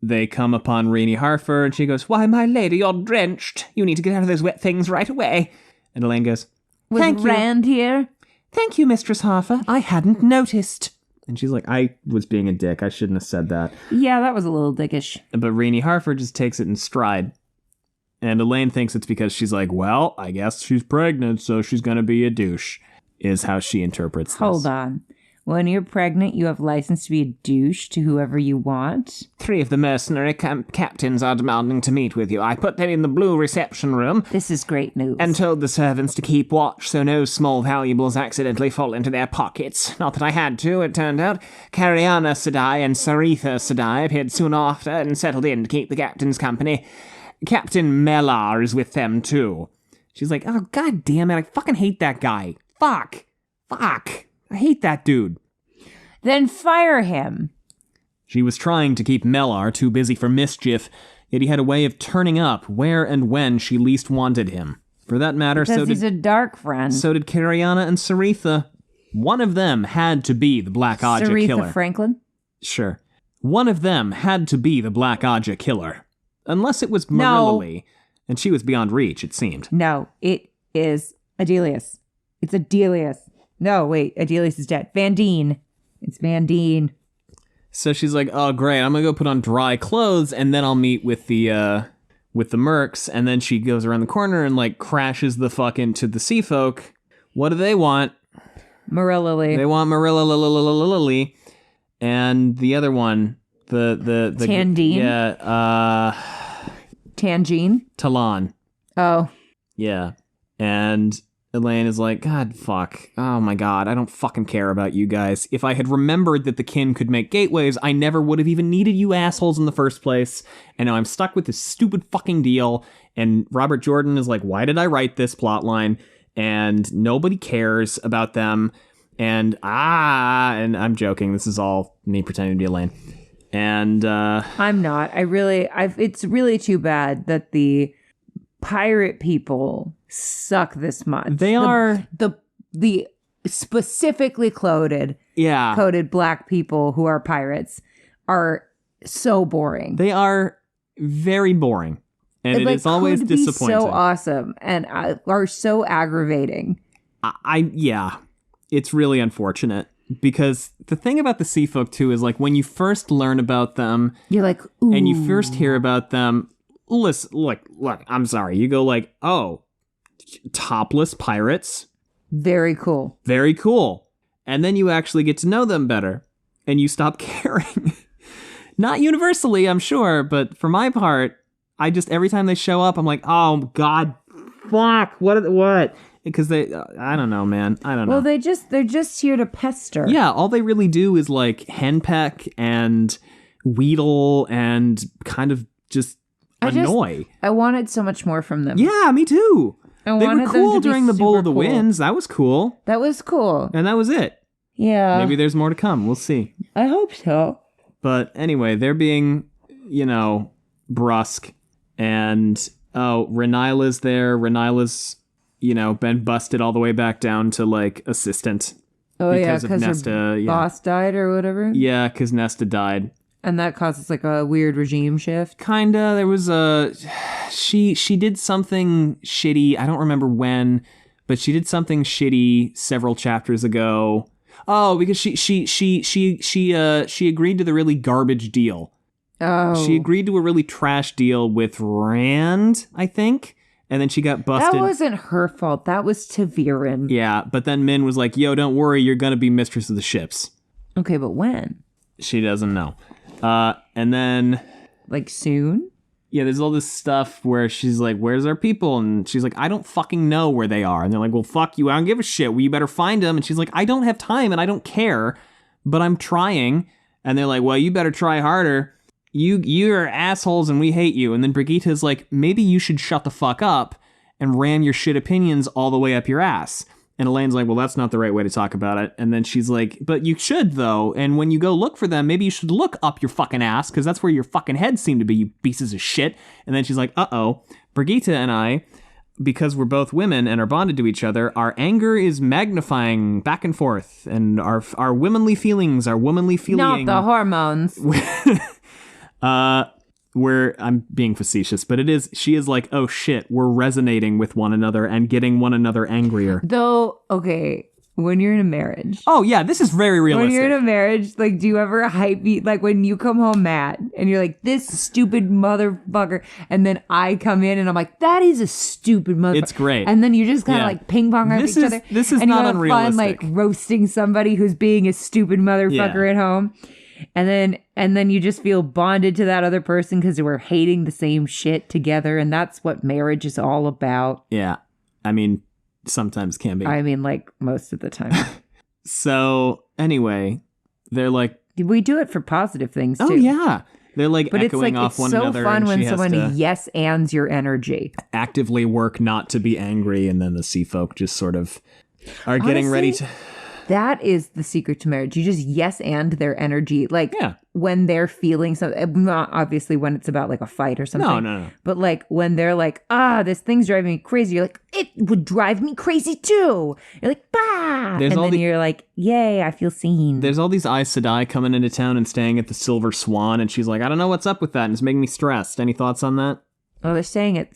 Speaker 1: They come upon Rainey Harford, and she goes, Why, my lady, you're drenched. You need to get out of those wet things right away. And Elayne goes, Thank you.
Speaker 2: Rand here?
Speaker 3: Thank you, Mistress Harfer. I hadn't noticed.
Speaker 1: And she's like, I was being a dick. I shouldn't have said that.
Speaker 2: Yeah, that was a little dickish.
Speaker 1: But Rainey Harford just takes it in stride. And Elayne thinks it's because she's like, well, I guess she's pregnant, so she's going to be a douche, is how she interprets this.
Speaker 2: Hold on. When you're pregnant, you have license to be a douche to whoever you want?
Speaker 3: 3 of the mercenary captains are demanding to meet with you. I put them in the blue reception room.
Speaker 2: This is great news.
Speaker 3: And told the servants to keep watch so no small valuables accidentally fall into their pockets. Not that I had to, it turned out. Cariana Sedai and Saritha Sedai appeared soon after and settled in to keep the captain's company. Captain Mellar is with them, too.
Speaker 1: She's like, oh, god damn it, I fucking hate that guy. Fuck. I hate that dude.
Speaker 2: Then fire him.
Speaker 1: She was trying to keep Mellar too busy for mischief, yet he had a way of turning up where and when she least wanted him. For that matter,
Speaker 2: Because he's a dark friend.
Speaker 1: So did Cariana and Saritha. One of them had to be the Black Aja killer.
Speaker 2: Saritha Franklin?
Speaker 1: Sure. One of them had to be the Black Aja killer. Unless it was Marilla, and she was beyond reach, it seemed.
Speaker 2: No, it is Adelius. It's Adelius. No, wait, Adelius is dead. Vandene. It's Vandene.
Speaker 1: So she's like, oh, great, I'm gonna go put on dry clothes, and then I'll meet with the mercs, and then she goes around the corner and, like, crashes the fuck into the sea folk. What do they want?
Speaker 2: Marilla.
Speaker 1: They want Marilla, and the other one, the
Speaker 2: Tandine?
Speaker 1: Yeah,
Speaker 2: Tangine?
Speaker 1: Talon.
Speaker 2: Oh.
Speaker 1: Yeah. And Elayne is like, God, fuck. Oh my god, I don't fucking care about you guys. If I had remembered that the kin could make gateways, I never would have even needed you assholes in the first place. And now I'm stuck with this stupid fucking deal. And Robert Jordan is like, why did I write this plotline? And nobody cares about them. And I'm joking. This is all me pretending to be Elayne. And
Speaker 2: I'm not. It's really too bad that the pirate people suck this much.
Speaker 1: They are
Speaker 2: the specifically coded black people who are pirates are so boring.
Speaker 1: They are very boring. And it is always
Speaker 2: could
Speaker 1: disappointing.
Speaker 2: Be so awesome and are so aggravating.
Speaker 1: It's really unfortunate because the thing about the sea folk too is like when you first learn about them,
Speaker 2: you're like, ooh.
Speaker 1: And you first hear about them. Listen, look, I'm sorry. You go like, oh, topless pirates.
Speaker 2: Very cool.
Speaker 1: Very cool. And then you actually get to know them better and you stop caring. Not universally, I'm sure, but for my part, I just, every time they show up, I'm like, oh, God, fuck, what? Because I don't know, man. I don't know.
Speaker 2: Well, they're just here to pester.
Speaker 1: Yeah, all they really do is like henpeck and wheedle and kind of just annoy.
Speaker 2: I wanted so much more from them.
Speaker 1: Yeah, me too. They were cool during the Bowl of the Winds. That was cool.
Speaker 2: That was cool.
Speaker 1: And that was it.
Speaker 2: Yeah.
Speaker 1: Maybe there's more to come. We'll see.
Speaker 2: I hope so.
Speaker 1: But anyway, they're being, brusque. And, Renila's there. Renila's, been busted all the way back down to, like, assistant.
Speaker 2: Oh,
Speaker 1: because of Nesta.
Speaker 2: Her boss died or whatever?
Speaker 1: Yeah, because Nesta died.
Speaker 2: And that causes, like, a weird regime shift?
Speaker 1: Kinda. There was she did something shitty. I don't remember when, but she did something shitty several chapters ago. Oh, because she agreed to the really garbage deal.
Speaker 2: Oh.
Speaker 1: She agreed to a really trash deal with Rand, I think. And then she got busted.
Speaker 2: That wasn't her fault. That was Taviran.
Speaker 1: Yeah, but then Min was like, yo, don't worry, you're gonna be mistress of the ships.
Speaker 2: Okay, but when?
Speaker 1: She doesn't know. And then...
Speaker 2: Like, soon?
Speaker 1: Yeah, there's all this stuff where she's like, where's our people? And she's like, I don't fucking know where they are. And they're like, well, fuck you, I don't give a shit. Well, you better find them. And she's like, I don't have time and I don't care, but I'm trying. And they're like, well, you better try harder. You're assholes and we hate you. And then Birgitte's like, maybe you should shut the fuck up and ram your shit opinions all the way up your ass. And Elayne's like, well, that's not the right way to talk about it. And then she's like, but you should, though. And when you go look for them, maybe you should look up your fucking ass, because that's where your fucking heads seem to be, you pieces of shit. And then she's like, uh-oh, Birgitte and I, because we're both women and are bonded to each other, our anger is magnifying back and forth. And our womanly feelings, our womanly feeling...
Speaker 2: Not the hormones.
Speaker 1: I'm being facetious, but she is like, oh shit, we're resonating with one another and getting one another angrier.
Speaker 2: Though, okay, when you're in a marriage.
Speaker 1: Oh yeah, this is very realistic.
Speaker 2: When you're in a marriage, like, do you ever hype me? Like, when you come home mad and you're like, this stupid motherfucker, and then I come in and I'm like, that is a stupid motherfucker.
Speaker 1: It's great.
Speaker 2: And then you just kind of like ping pong off each other.
Speaker 1: This is
Speaker 2: and
Speaker 1: not
Speaker 2: you have
Speaker 1: unrealistic.
Speaker 2: fun, like, roasting somebody who's being a stupid motherfucker at home. And then you just feel bonded to that other person because we're hating the same shit together. And that's what marriage is all about.
Speaker 1: Yeah. I mean, sometimes can be.
Speaker 2: I mean, like, most of the time.
Speaker 1: So, anyway, they're like...
Speaker 2: We do it for positive things, too.
Speaker 1: Oh, yeah. They're, like,
Speaker 2: but
Speaker 1: echoing off one another.
Speaker 2: But it's so fun when
Speaker 1: she
Speaker 2: someone yes-ands your energy.
Speaker 1: Actively work not to be angry, and then the sea folk just sort of are getting ready to...
Speaker 2: That is the secret to marriage. You just yes and their energy. Like, when they're feeling something, not obviously when it's about like a fight or something.
Speaker 1: No.
Speaker 2: But like when they're like, this thing's driving me crazy. You're like, it would drive me crazy too. You're like, bah. You're like, yay, I feel seen.
Speaker 1: There's all these Aes Sedai coming into town and staying at the Silver Swan. And she's like, I don't know what's up with that. And it's making me stressed. Any thoughts on that?
Speaker 2: Oh, they're saying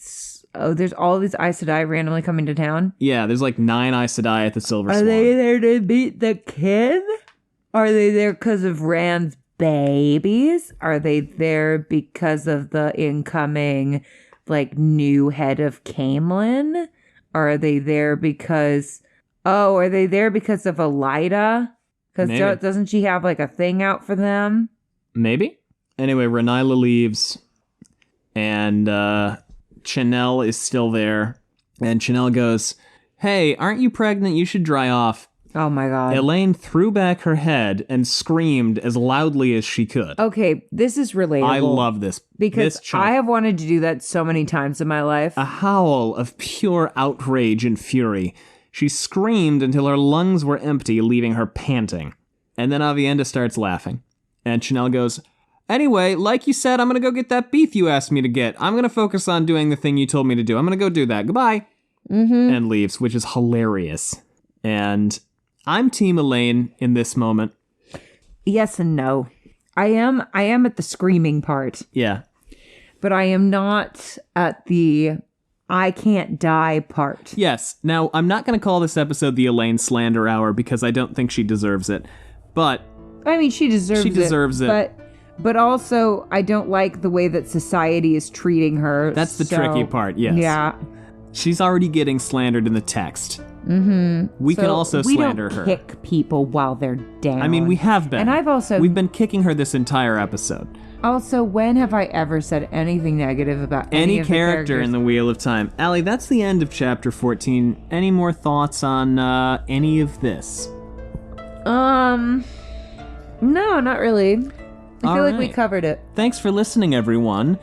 Speaker 2: there's all these Aes Sedai randomly coming to town?
Speaker 1: Yeah, there's like 9 Aes Sedai at the Silver Swan.
Speaker 2: Are they there to beat the kid? Are they there because of Rand's babies? Are they there because of the incoming, like, new head of Camelin? Are they there because... Oh, are they there because of Elida? Because doesn't she have, like, a thing out for them?
Speaker 1: Maybe. Anyway, Renila leaves, and... Chanel is still there, and Chanel goes, hey, aren't you pregnant? You should dry off.
Speaker 2: Oh my god.
Speaker 1: Elayne threw back her head and screamed as loudly as she could.
Speaker 2: Okay, this is relatable.
Speaker 1: I love this.
Speaker 2: Because I have wanted to do that so many times in my life.
Speaker 1: A howl of pure outrage and fury.
Speaker 3: She screamed until her lungs were empty, leaving her panting. And then Avienda starts laughing. And Chanel goes, "Anyway, like you said, I'm going to go get that beef you asked me to get. I'm going to focus on doing the thing you told me to do. I'm going to go do that. Goodbye." And leaves, which is hilarious. And I'm Team Elayne in this moment.
Speaker 2: Yes and no. I am at the screaming part.
Speaker 3: Yeah.
Speaker 2: But I am not at the I can't die part.
Speaker 3: Yes. Now, I'm not going to call this episode the Elayne Slander Hour because I don't think she deserves it. But
Speaker 2: I mean, she deserves
Speaker 3: it.
Speaker 2: But also, I don't like the way that society is treating her.
Speaker 3: That's the tricky part, yes.
Speaker 2: Yeah.
Speaker 3: She's already getting slandered in the text. We can also slander her.
Speaker 2: We don't kick people while they're down.
Speaker 3: I mean, we have been.
Speaker 2: And
Speaker 3: we've been kicking her this entire episode.
Speaker 2: Also, when have I ever said anything negative about any of the
Speaker 3: character in the Wheel of Time? Allie, that's the end of Chapter 14. Any more thoughts on any of this?
Speaker 2: No, not really. I feel like we covered it.
Speaker 3: Thanks for listening, everyone.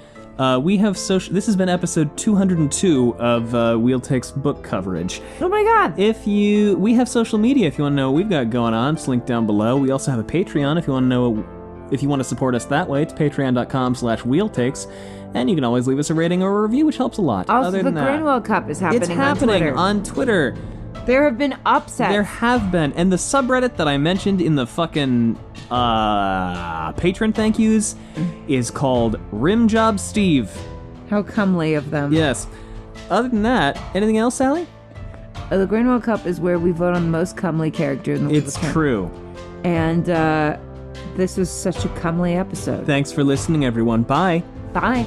Speaker 3: We have This has been episode 202 of Wheel Takes book coverage.
Speaker 2: Oh my god!
Speaker 3: We have social media if you want to know what we've got going on. It's linked down below. We also have a Patreon if you want to know. If you want to support us that way, it's patreon.com/wheeltakes. And you can always leave us a rating or a review, which helps a lot.
Speaker 2: Also,
Speaker 3: Other
Speaker 2: the
Speaker 3: than that,
Speaker 2: Grinwell Cup is happening
Speaker 3: on Twitter.
Speaker 2: There have been upsets.
Speaker 3: There have been. And the subreddit that I mentioned in the fucking patron thank yous is called Rimjob Steve.
Speaker 2: How comely of them.
Speaker 3: Yes. Other than that, anything else, Sally?
Speaker 2: The Grinwell Cup is where we vote on the most comely character in the Wheel of Time.
Speaker 3: It's true.
Speaker 2: And this was such a comely episode.
Speaker 3: Thanks for listening, everyone. Bye.
Speaker 2: Bye.